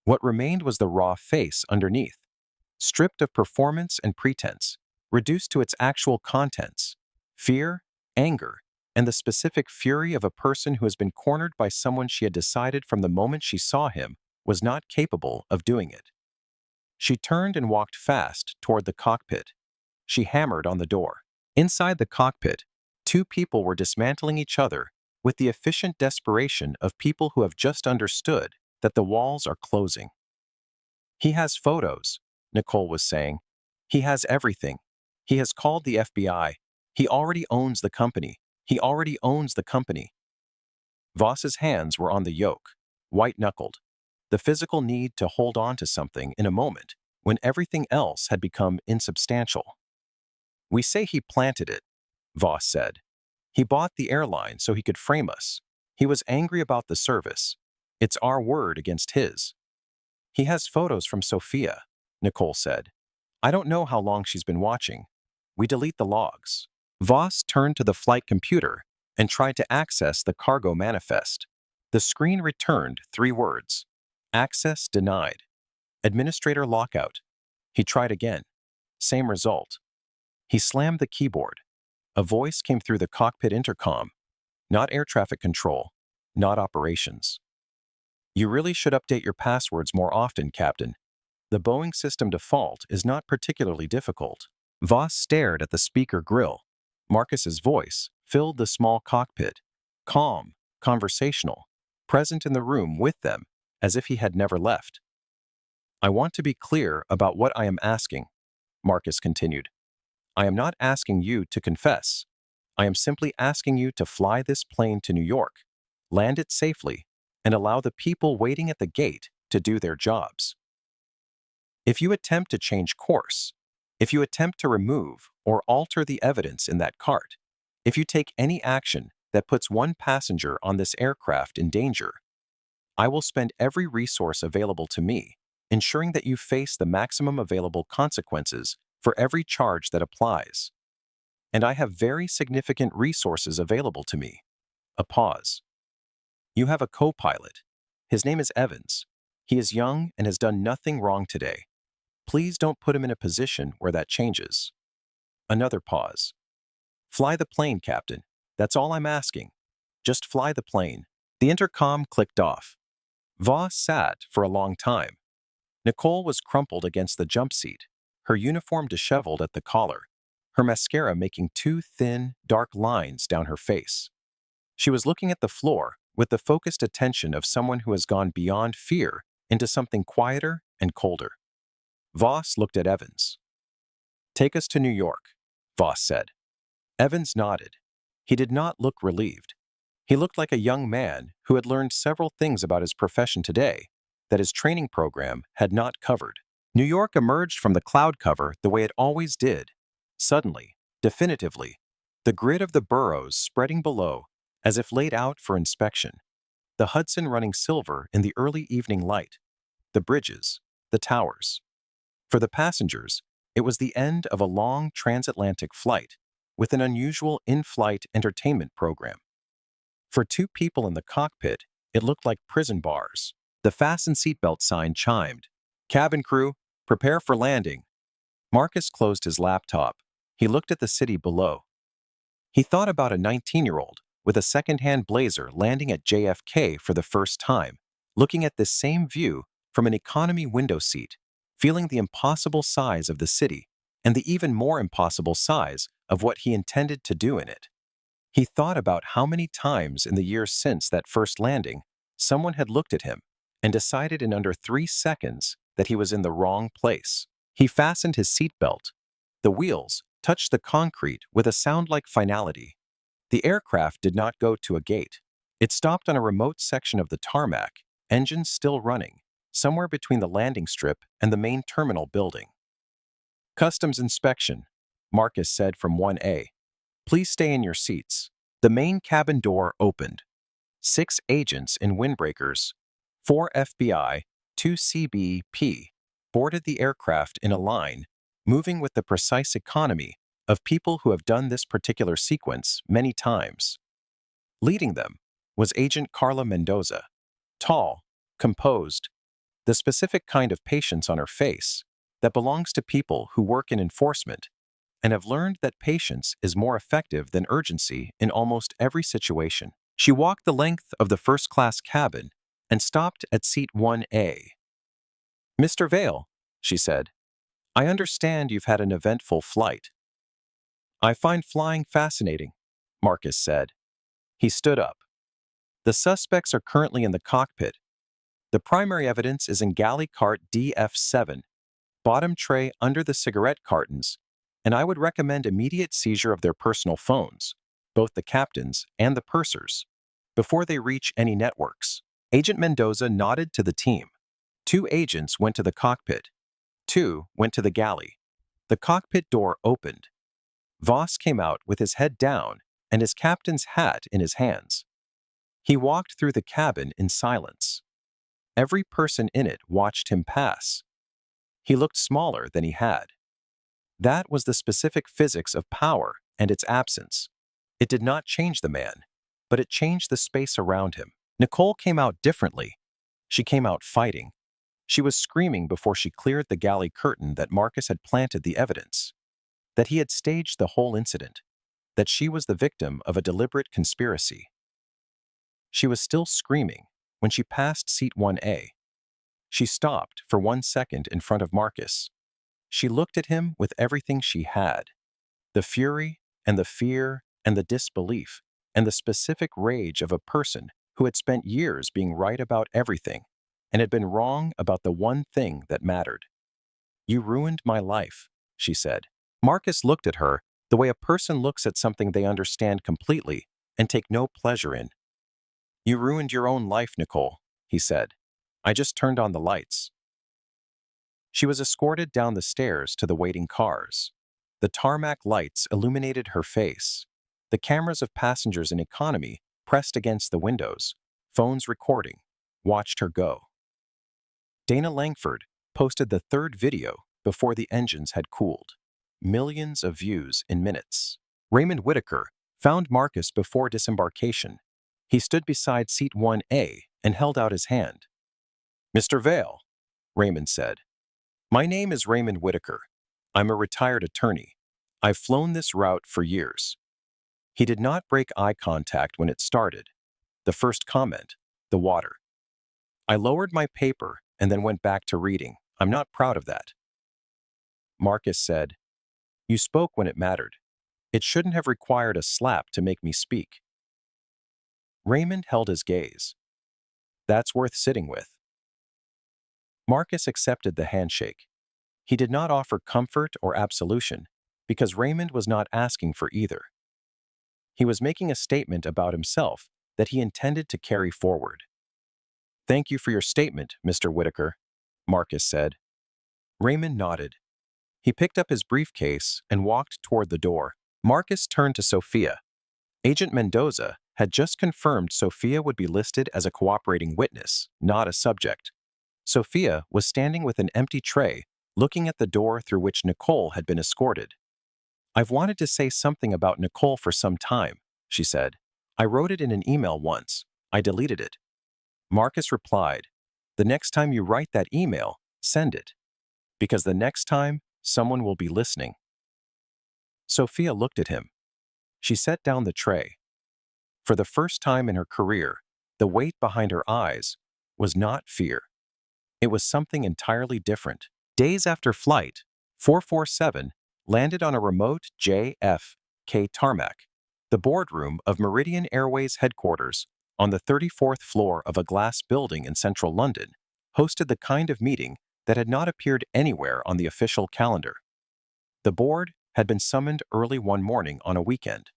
A: What remained was the raw face underneath, stripped of performance and pretense, reduced to its actual contents: fear, anger, and the specific fury of a person who has been cornered by someone she had decided from the moment she saw him was not capable of doing it. She turned and walked fast toward the cockpit. She hammered on the door. Inside the cockpit, 2 people were dismantling each other with the efficient desperation of people who have just understood that the walls are closing. "He has photos," Nicole was saying. "He has everything. He has called the FBI. He already owns the company. He already owns the company." Voss's hands were on the yoke, white-knuckled. The physical need to hold on to something in a moment when everything else had become insubstantial. "We say he planted it," Voss said. "He bought the airline so he could frame us. He was angry about the service. It's our word against his." "He has photos from Sophia," Nicole said. "I don't know how long she's been watching. we delete the logs. Voss turned to the flight computer and tried to access the cargo manifest. The screen returned 3 words. Access denied. Administrator lockout. He tried again. Same result. He slammed the keyboard. A voice came through the cockpit intercom. Not air traffic control. Not operations. You really should update your passwords more often, Captain. The Boeing system default is not particularly difficult. Voss stared at the speaker grill. Marcus's voice filled the small cockpit, calm, conversational, present in the room with them, as if he had never left. I want to be clear about what I am asking, Marcus continued. I am not asking you to confess. I am simply asking you to fly this plane to New York, land it safely, and allow the people waiting at the gate to do their jobs. If you attempt to change course, if you attempt to remove or alter the evidence in that cart, if you take any action that puts one passenger on this aircraft in danger, I will spend every resource available to me, ensuring that you face the maximum available consequences for every charge that applies. And I have very significant resources available to me. A pause. You have a co-pilot. His name is Evans. He is young and has done nothing wrong today. Please don't put him in a position where that changes. Another pause. Fly the plane, Captain. That's all I'm asking. Just fly the plane. The intercom clicked off. Voss sat for a long time. Nicole was crumpled against the jump seat, her uniform disheveled at the collar, her mascara making 2 thin, dark lines down her face. She was looking at the floor with the focused attention of someone who has gone beyond fear into something quieter and colder. Voss looked at Evans. Take us to New York, Voss said. Evans nodded. He did not look relieved. He looked like a young man who had learned several things about his profession today that his training program had not covered. New York emerged from the cloud cover the way it always did. Suddenly, definitively, the grid of the boroughs spreading below as if laid out for inspection. The Hudson running silver in the early evening light. The bridges, the towers. For the passengers, it was the end of a long transatlantic flight with an unusual in-flight entertainment program. For 2 people in the cockpit, it looked like prison bars. The fasten seatbelt sign chimed. Cabin crew, prepare for landing. Marcus closed his laptop. He looked at the city below. He thought about a 19-year-old with a second-hand blazer landing at JFK for the first time, looking at this same view from an economy window seat, feeling the impossible size of the city and the even more impossible size of what he intended to do in it. He thought about how many times in the years since that first landing, someone had looked at him and decided in under 3 seconds that he was in the wrong place. He fastened his seatbelt. The wheels touched the concrete with a sound like finality. The aircraft did not go to a gate. It stopped on a remote section of the tarmac, engines still running, somewhere between the landing strip and the main terminal building. Customs inspection, Marcus said from 1A. Please stay in your seats. The main cabin door opened. 6 agents in windbreakers, 4 FBI, 2 CBP, boarded the aircraft in a line, moving with the precise economy of people who have done this particular sequence many times. Leading them was Agent Carla Mendoza, tall, composed, the specific kind of patience on her face that belongs to people who work in enforcement and have learned that patience is more effective than urgency in almost every situation. She walked the length of the first-class cabin and stopped at seat 1A. Mr. Vale, she said, I understand you've had an eventful flight. I find flying fascinating, Marcus said. He stood up. The suspects are currently in the cockpit. The primary evidence is in galley cart DF7, bottom tray under the cigarette cartons, and I would recommend immediate seizure of their personal phones, both the captain's and the purser's, before they reach any networks. Agent Mendoza nodded to the team. 2 agents went to the cockpit. 2 went to the galley. The cockpit door opened. Voss came out with his head down and his captain's hat in his hands. He walked through the cabin in silence. Every person in it watched him pass. He looked smaller than he had. That was the specific physics of power and its absence. It did not change the man, but it changed the space around him. Nicole came out differently. She came out fighting. She was screaming before she cleared the galley curtain that Marcus had planted the evidence, that he had staged the whole incident, that she was the victim of a deliberate conspiracy. She was still screaming when she passed seat 1A. She stopped for 1 second in front of Marcus. She looked at him with everything she had, the fury and the fear and the disbelief and the specific rage of a person who had spent years being right about everything and had been wrong about the one thing that mattered. "You ruined my life," she said. Marcus looked at her the way a person looks at something they understand completely and take no pleasure in. "You ruined your own life, Nicole," he said. "I just turned on the lights." She was escorted down the stairs to the waiting cars. The tarmac lights illuminated her face. The cameras of passengers in economy pressed against the windows, phones recording, watched her go. Dana Langford posted the third video before the engines had cooled. Millions of views in minutes. Raymond Whitaker found Marcus before disembarkation. He stood beside seat 1A and held out his hand. "Mr. Vale," Raymond said. "My name is Raymond Whitaker. I'm a retired attorney. I've flown this route for years." He did not break eye contact when it started. The first comment, the water. "I lowered my paper and then went back to reading. I'm not proud of that." Marcus said, "You spoke when it mattered. It shouldn't have required a slap to make me speak." Raymond held his gaze. "That's worth sitting with." Marcus accepted the handshake. He did not offer comfort or absolution because Raymond was not asking for either. He was making a statement about himself that he intended to carry forward. "Thank you for your statement, Mr. Whitaker," Marcus said. Raymond nodded. He picked up his briefcase and walked toward the door. Marcus turned to Sophia. Agent Mendoza had just confirmed Sophia would be listed as a cooperating witness, not a subject. Sophia was standing with an empty tray, looking at the door through which Nicole had been escorted. "I've wanted to say something about Nicole for some time," she said. "I wrote it in an email once. I deleted it." Marcus replied, "The next time you write that email, send it. Because the next time, someone will be listening." Sophia looked at him. She set down the tray. For the first time in her career, the weight behind her eyes was not fear. It was something entirely different. Days after flight, 447 landed on a remote JFK tarmac, the boardroom of Meridian Airways headquarters on the 34th floor of a glass building in central London, hosted the kind of meeting that had not appeared anywhere on the official calendar. The board had been summoned early one morning on a weekend.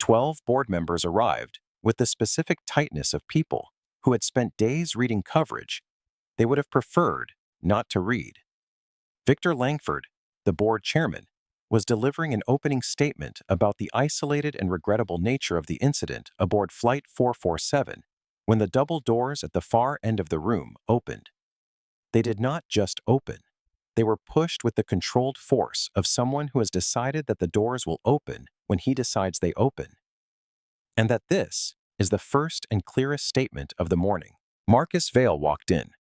A: 12 board members arrived with the specific tightness of people who had spent days reading coverage they would have preferred not to read. Victor Langford, the board chairman, was delivering an opening statement about the isolated and regrettable nature of the incident aboard Flight 447 when the double doors at the far end of the room opened. They did not just open. They were pushed with the controlled force of someone who has decided that the doors will open when he decides they open. And that this is the first and clearest statement of the morning. Marcus Vale walked in.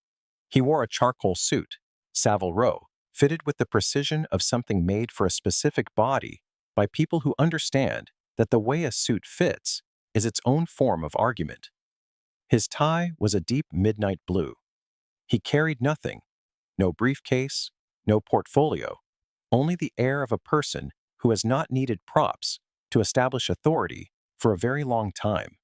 A: He wore a charcoal suit, Savile Row, fitted with the precision of something made for a specific body by people who understand that the way a suit fits is its own form of argument. His tie was a deep midnight blue. He carried nothing, no briefcase, no portfolio, only the air of a person who has not needed props to establish authority for a very long time.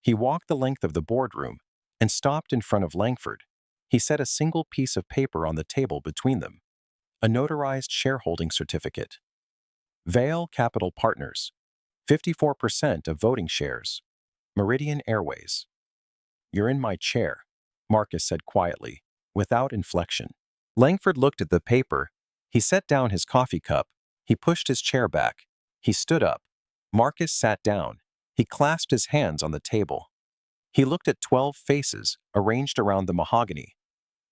A: He walked the length of the boardroom and stopped in front of Langford. He set a single piece of paper on the table between them, a notarized shareholding certificate. Vale Capital Partners, 54% of voting shares, Meridian Airways. "You're in my chair," Marcus said quietly, without inflection. Langford looked at the paper. He set down his coffee cup. He pushed his chair back. He stood up. Marcus sat down. He clasped his hands on the table. He looked at 12 faces arranged around the mahogany,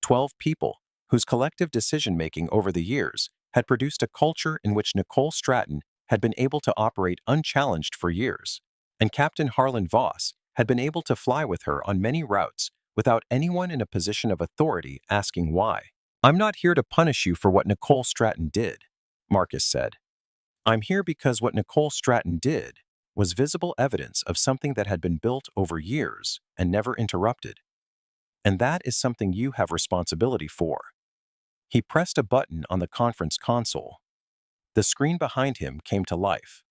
A: 12 people whose collective decision-making over the years had produced a culture in which Nicole Stratton had been able to operate unchallenged for years, and Captain Harlan Voss had been able to fly with her on many routes without anyone in a position of authority asking why. "I'm not here to punish you for what Nicole Stratton did," Marcus said. "I'm here because what Nicole Stratton did was visible evidence of something that had been built over years and never interrupted. And that is something you have responsibility for." He pressed a button on the conference console. The screen behind him came to life.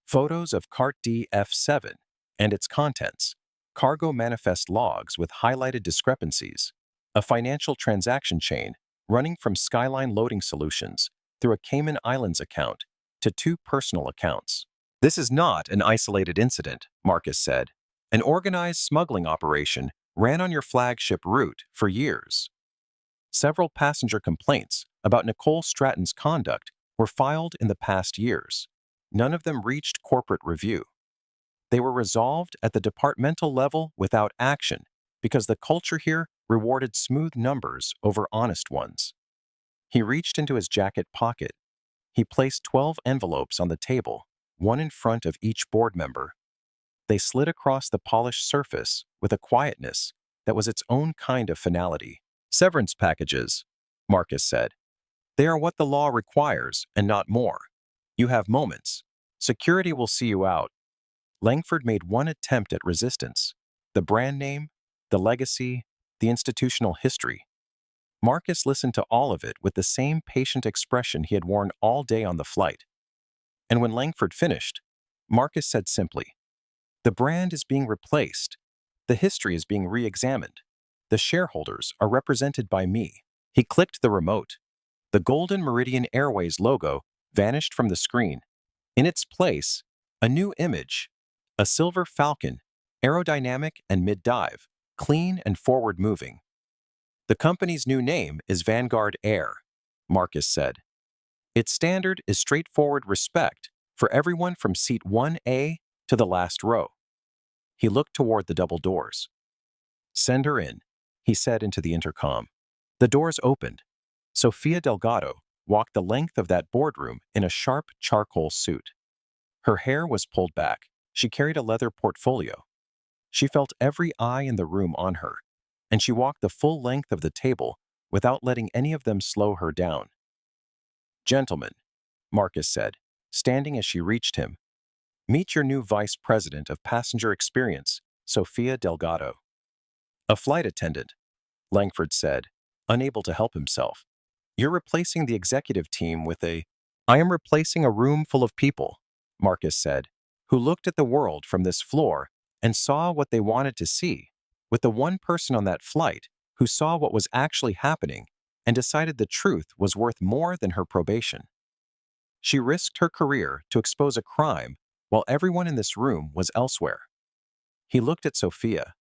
A: Photos of Cart DF7 and its contents, cargo manifest logs with highlighted discrepancies, a financial transaction chain running from Skyline Loading Solutions through a Cayman Islands account to 2 personal accounts. "This is not an isolated incident," Marcus said. "An organized smuggling operation ran on your flagship route for years. Several passenger complaints about Nicole Stratton's conduct were filed in the past years. None of them reached corporate review. They were resolved at the departmental level without action because the culture here rewarded smooth numbers over honest ones." He reached into his jacket pocket. He placed 12 envelopes on the table, one in front of each board member. They slid across the polished surface with a quietness that was its own kind of finality. "Severance packages," Marcus said. "They are what the law requires and not more. You have moments. Security will see you out." Langford made one attempt at resistance. The brand name, the legacy, the institutional history. Marcus listened to all of it with the same patient expression he had worn all day on the flight. And when Langford finished, Marcus said simply, "The brand is being replaced. The history is being re-examined. The shareholders are represented by me." He clicked the remote. The golden Meridian Airways logo vanished from the screen. In its place, a new image, a silver falcon, aerodynamic and mid-dive, clean and forward-moving. "The company's new name is Vanguard Air," Marcus said. "Its standard is straightforward respect for everyone from seat 1A to the last row." He looked toward the double doors. "Send her in," he said into the intercom. The doors opened. Sofia Delgado walked the length of that boardroom in a sharp charcoal suit. Her hair was pulled back. She carried a leather portfolio. She felt every eye in the room on her, and she walked the full length of the table without letting any of them slow her down. "Gentlemen," Marcus said, standing as she reached him, "meet your new Vice President of Passenger Experience, Sofia Delgado." "A flight attendant," Langford said, unable to help himself. "You're replacing the executive team with a—" "I am replacing a room full of people," Marcus said, "who looked at the world from this floor and saw what they wanted to see, with the one person on that flight who saw what was actually happening and decided the truth was worth more than her probation. She risked her career to expose a crime while everyone in this room was elsewhere." He looked at Sofia.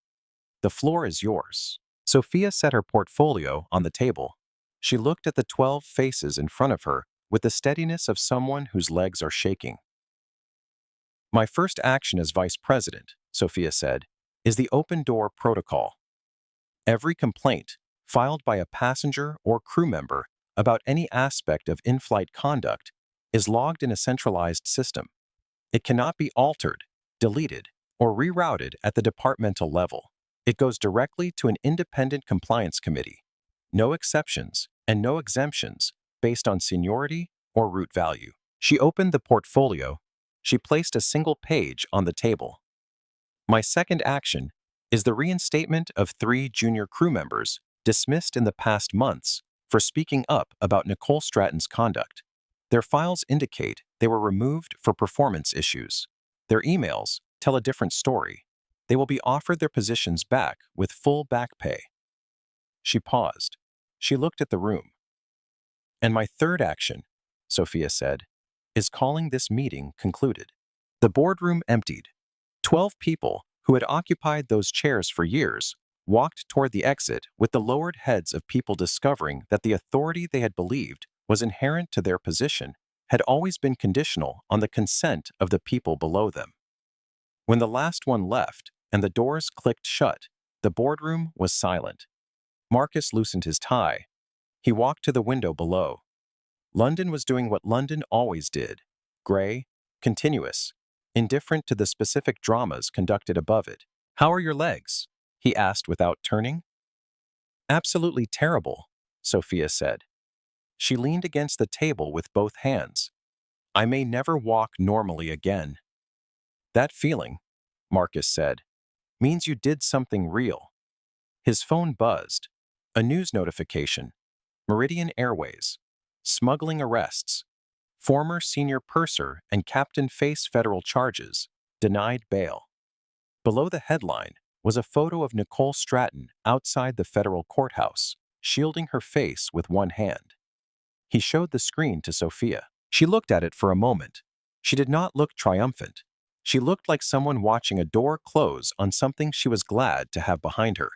A: "The floor is yours." Sofia set her portfolio on the table. She looked at the 12 faces in front of her with the steadiness of someone whose legs are shaking. "My first action as vice president," Sofia said, "is the open door protocol. Every complaint filed by a passenger or crew member about any aspect of in-flight conduct is logged in a centralized system. It cannot be altered, deleted, or rerouted at the departmental level. It goes directly to an independent compliance committee. No exceptions and no exemptions based on seniority or route value." She opened the portfolio. She placed a single page on the table. "My second action is the reinstatement of 3 junior crew members dismissed in the past months for speaking up about Nicole Stratton's conduct. Their files indicate they were removed for performance issues. Their emails tell a different story. They will be offered their positions back with full back pay." She paused. She looked at the room. "And my third action," Sofia said, "is calling this meeting concluded." The boardroom emptied. 12 people who had occupied those chairs for years walked toward the exit with the lowered heads of people discovering that the authority they had believed was inherent to their position had always been conditional on the consent of the people below them. When the last one left and the doors clicked shut, the boardroom was silent. Marcus loosened his tie. He walked to the window below. London was doing what London always did: gray, continuous, indifferent to the specific dramas conducted above it. "How are your legs?" he asked without turning. "Absolutely terrible," Sophia said. She leaned against the table with both hands. "I may never walk normally again." "That feeling," Marcus said, "means you did something real." His phone buzzed. A news notification. Meridian Airways. Smuggling arrests. Former senior purser and captain face federal charges. Denied bail. Below the headline was a photo of Nicole Stratton outside the federal courthouse, shielding her face with one hand. He showed the screen to Sophia. She looked at it for a moment. She did not look triumphant. She looked like someone watching a door close on something she was glad to have behind her.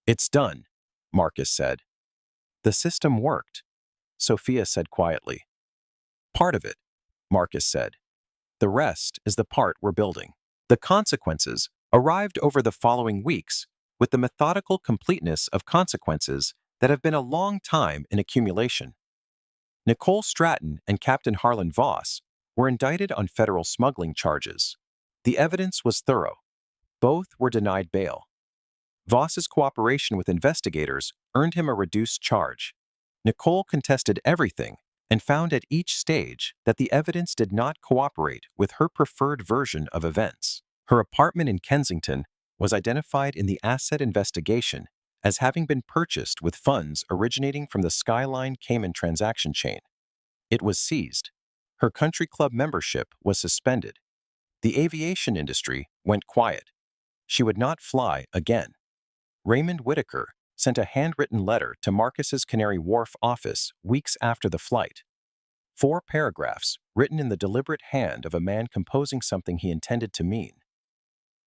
A: "It's done," Marcus said. "The system worked," Sophia said quietly. "Part of it," Marcus said. "The rest is the part we're building." The consequences arrived over the following weeks with the methodical completeness of consequences that have been a long time in accumulation. Nicole Stratton and Captain Harlan Voss were indicted on federal smuggling charges. The evidence was thorough. Both were denied bail. Voss's cooperation with investigators earned him a reduced charge. Nicole contested everything and found at each stage that the evidence did not cooperate with her preferred version of events. Her apartment in Kensington was identified in the asset investigation as having been purchased with funds originating from the Skyline Cayman transaction chain. It was seized. Her country club membership was suspended. The aviation industry went quiet. She would not fly again. Raymond Whitaker sent a handwritten letter to Marcus's Canary Wharf office weeks after the flight. 4 paragraphs written in the deliberate hand of a man composing something he intended to mean.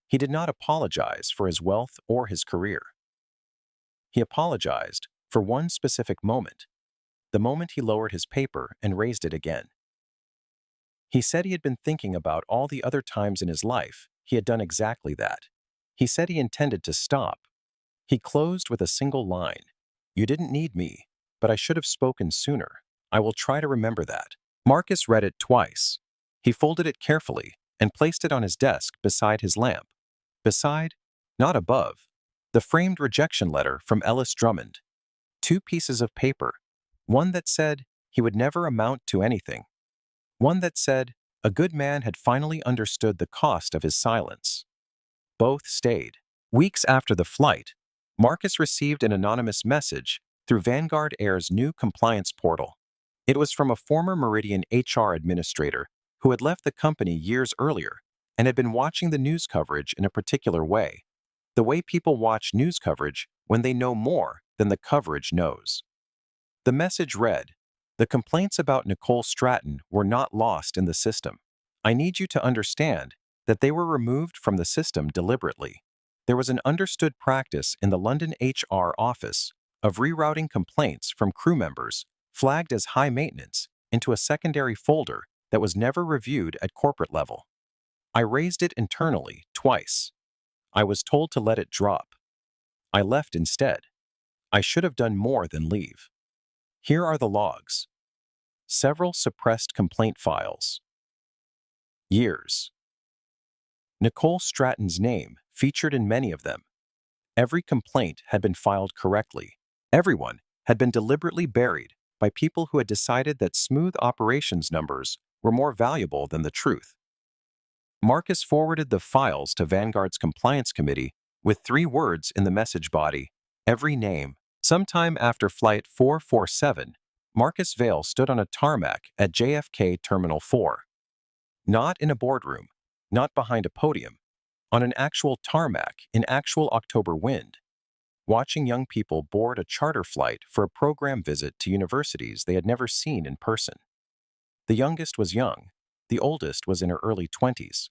A: He did not apologize for his wealth or his career. He apologized for one specific moment, the moment he lowered his paper and raised it again. He said he had been thinking about all the other times in his life he had done exactly that. He said he intended to stop. He closed with a single line: "You didn't need me, but I should have spoken sooner. I will try to remember that." Marcus read it twice. He folded it carefully and placed it on his desk beside his lamp. Beside, not above, the framed rejection letter from Ellis Drummond. 2 pieces of paper. One that said he would never amount to anything. One that said a good man had finally understood the cost of his silence. Both stayed. Weeks after the flight, Marcus received an anonymous message through Vanguard Air's new compliance portal. It was from a former Meridian HR administrator who had left the company years earlier and had been watching the news coverage in a particular way, the way people watch news coverage when they know more than the coverage knows. The message read, "The complaints about Nicole Stratton were not lost in the system. I need you to understand that they were removed from the system deliberately. There was an understood practice in the London HR office of rerouting complaints from crew members flagged as high maintenance into a secondary folder that was never reviewed at corporate level. I raised it internally twice. I was told to let it drop. I left instead. I should have done more than leave. Here are the logs. Several suppressed complaint files. Years. Nicole Stratton's name featured in many of them. Every complaint had been filed correctly. Everyone had been deliberately buried by people who had decided that smooth operations numbers were more valuable than the truth. Marcus forwarded the files to Vanguard's compliance committee with 3 words in the message body: every name. Sometime after Flight 447, Marcus Vale stood on a tarmac at JFK Terminal 4. Not in a boardroom, not behind a podium, on an actual tarmac in actual October wind, watching young people board a charter flight for a program visit to universities they had never seen in person. The youngest was young, the oldest was in her early 20s.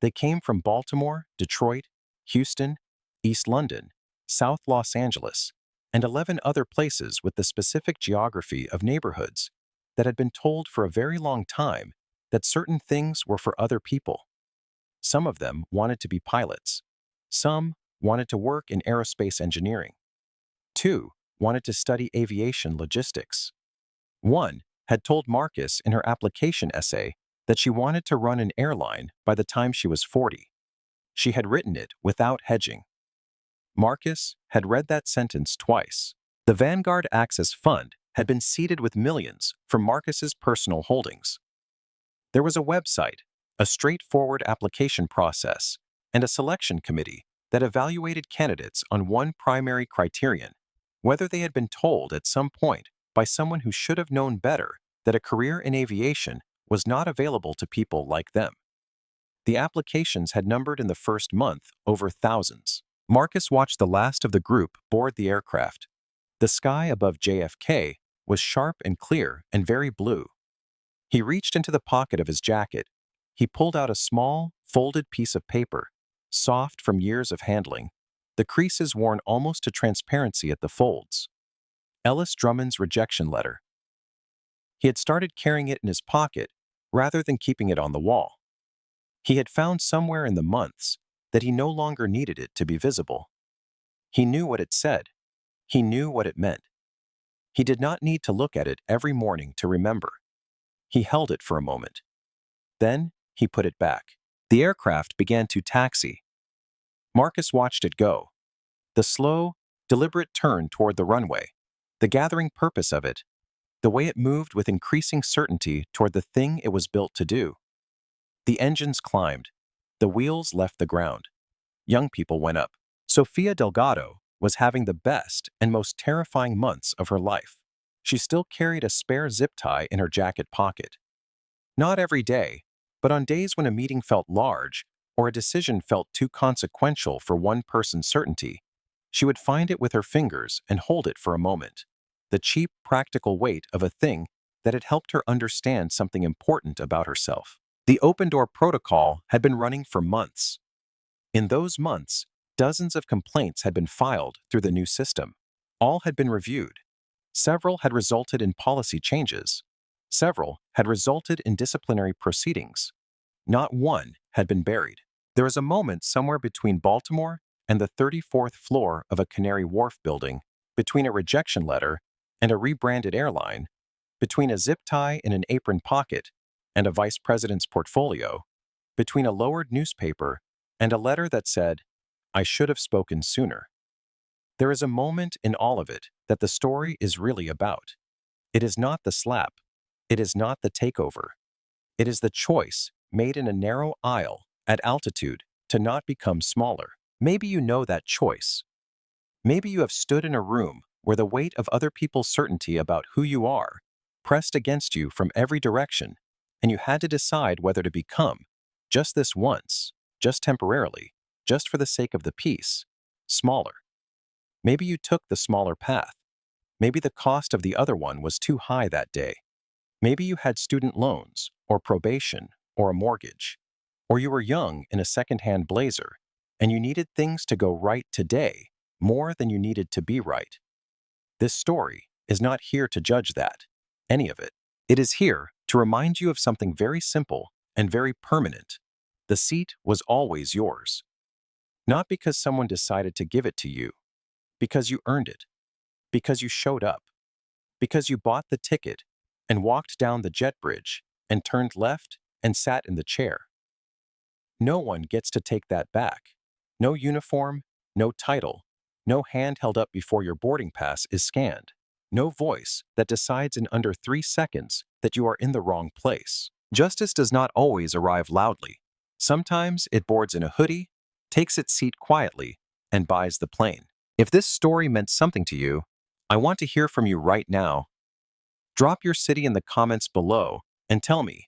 A: They came from Baltimore, Detroit, Houston, East London, South Los Angeles, and 11 other places with the specific geography of neighborhoods that had been told for a very long time that certain things were for other people. Some of them wanted to be pilots. Some wanted to work in aerospace engineering. 2 wanted to study aviation logistics. 1 had told Marcus in her application essay that she wanted to run an airline by the time she was 40. She had written it without hedging. Marcus had read that sentence twice. The Vanguard Access Fund had been seeded with millions from Marcus's personal holdings. There was a website, a straightforward application process, and a selection committee that evaluated candidates on one primary criterion: whether they had been told at some point by someone who should have known better that a career in aviation was not available to people like them. The applications had numbered in the first month over thousands. Marcus watched the last of the group board the aircraft. The sky above JFK was sharp and clear and very blue. He reached into the pocket of his jacket. He pulled out a small, folded piece of paper, soft from years of handling, the creases worn almost to transparency at the folds. Ellis Drummond's rejection letter. He had started carrying it in his pocket rather than keeping it on the wall. He had found somewhere in the months that he no longer needed it to be visible. He knew what it said. He knew what it meant. He did not need to look at it every morning to remember. He held it for a moment. Then he put it back. The aircraft began to taxi. Marcus watched it go. The slow, deliberate turn toward the runway, the gathering purpose of it, the way it moved with increasing certainty toward the thing it was built to do. The engines climbed. The wheels left the ground. Young people went up. Sofia Delgado was having the best and most terrifying months of her life. She still carried a spare zip tie in her jacket pocket. Not every day, but on days when a meeting felt large or a decision felt too consequential for one person's certainty, she would find it with her fingers and hold it for a moment. The cheap, practical weight of a thing that had helped her understand something important about herself. The open-door protocol had been running for months. In those months, dozens of complaints had been filed through the new system. All had been reviewed. Several had resulted in policy changes. Several had resulted in disciplinary proceedings. Not one had been buried. There was a moment somewhere between Baltimore and the 34th floor of a Canary Wharf building, between a rejection letter and a rebranded airline, between a zip tie in an apron pocket and a vice president's portfolio, between a lowered newspaper and a letter that said, "I should have spoken sooner." There is a moment in all of it that the story is really about. It is not the slap. It is not the takeover. It is the choice made in a narrow aisle at altitude to not become smaller. Maybe you know that choice. Maybe you have stood in a room where the weight of other people's certainty about who you are pressed against you from every direction, and you had to decide whether to become, just this once, just temporarily, just for the sake of the peace, smaller. Maybe you took the smaller path. Maybe the cost of the other one was too high that day. Maybe you had student loans, or probation, or a mortgage. Or you were young in a second-hand blazer, and you needed things to go right today more than you needed to be right. This story is not here to judge that, any of it. It is here to remind you of something very simple and very permanent. The seat was always yours. Not because someone decided to give it to you, because you earned it, because you showed up, because you bought the ticket and walked down the jet bridge and turned left and sat in the chair. No one gets to take that back. No uniform, no title, no hand held up before your boarding pass is scanned. No voice that decides in under 3 seconds that you are in the wrong place. Justice does not always arrive loudly. Sometimes it boards in a hoodie, takes its seat quietly, and buys the plane. If this story meant something to you, I want to hear from you right now. Drop your city in the comments below and tell me,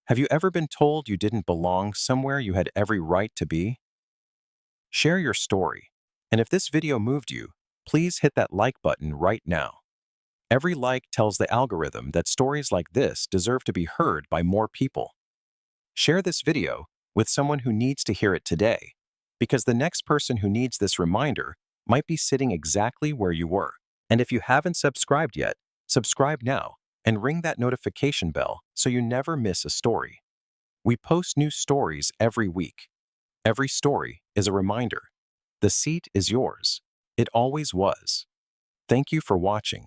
A: have you ever been told you didn't belong somewhere you had every right to be? Share your story, and if this video moved you, please hit that like button right now. Every like tells the algorithm that stories like this deserve to be heard by more people. Share this video with someone who needs to hear it today, because the next person who needs this reminder might be sitting exactly where you were. And if you haven't subscribed yet, subscribe now and ring that notification bell so you never miss a story. We post new stories every week. Every story is a reminder. The seat is yours. It always was. Thank you for watching.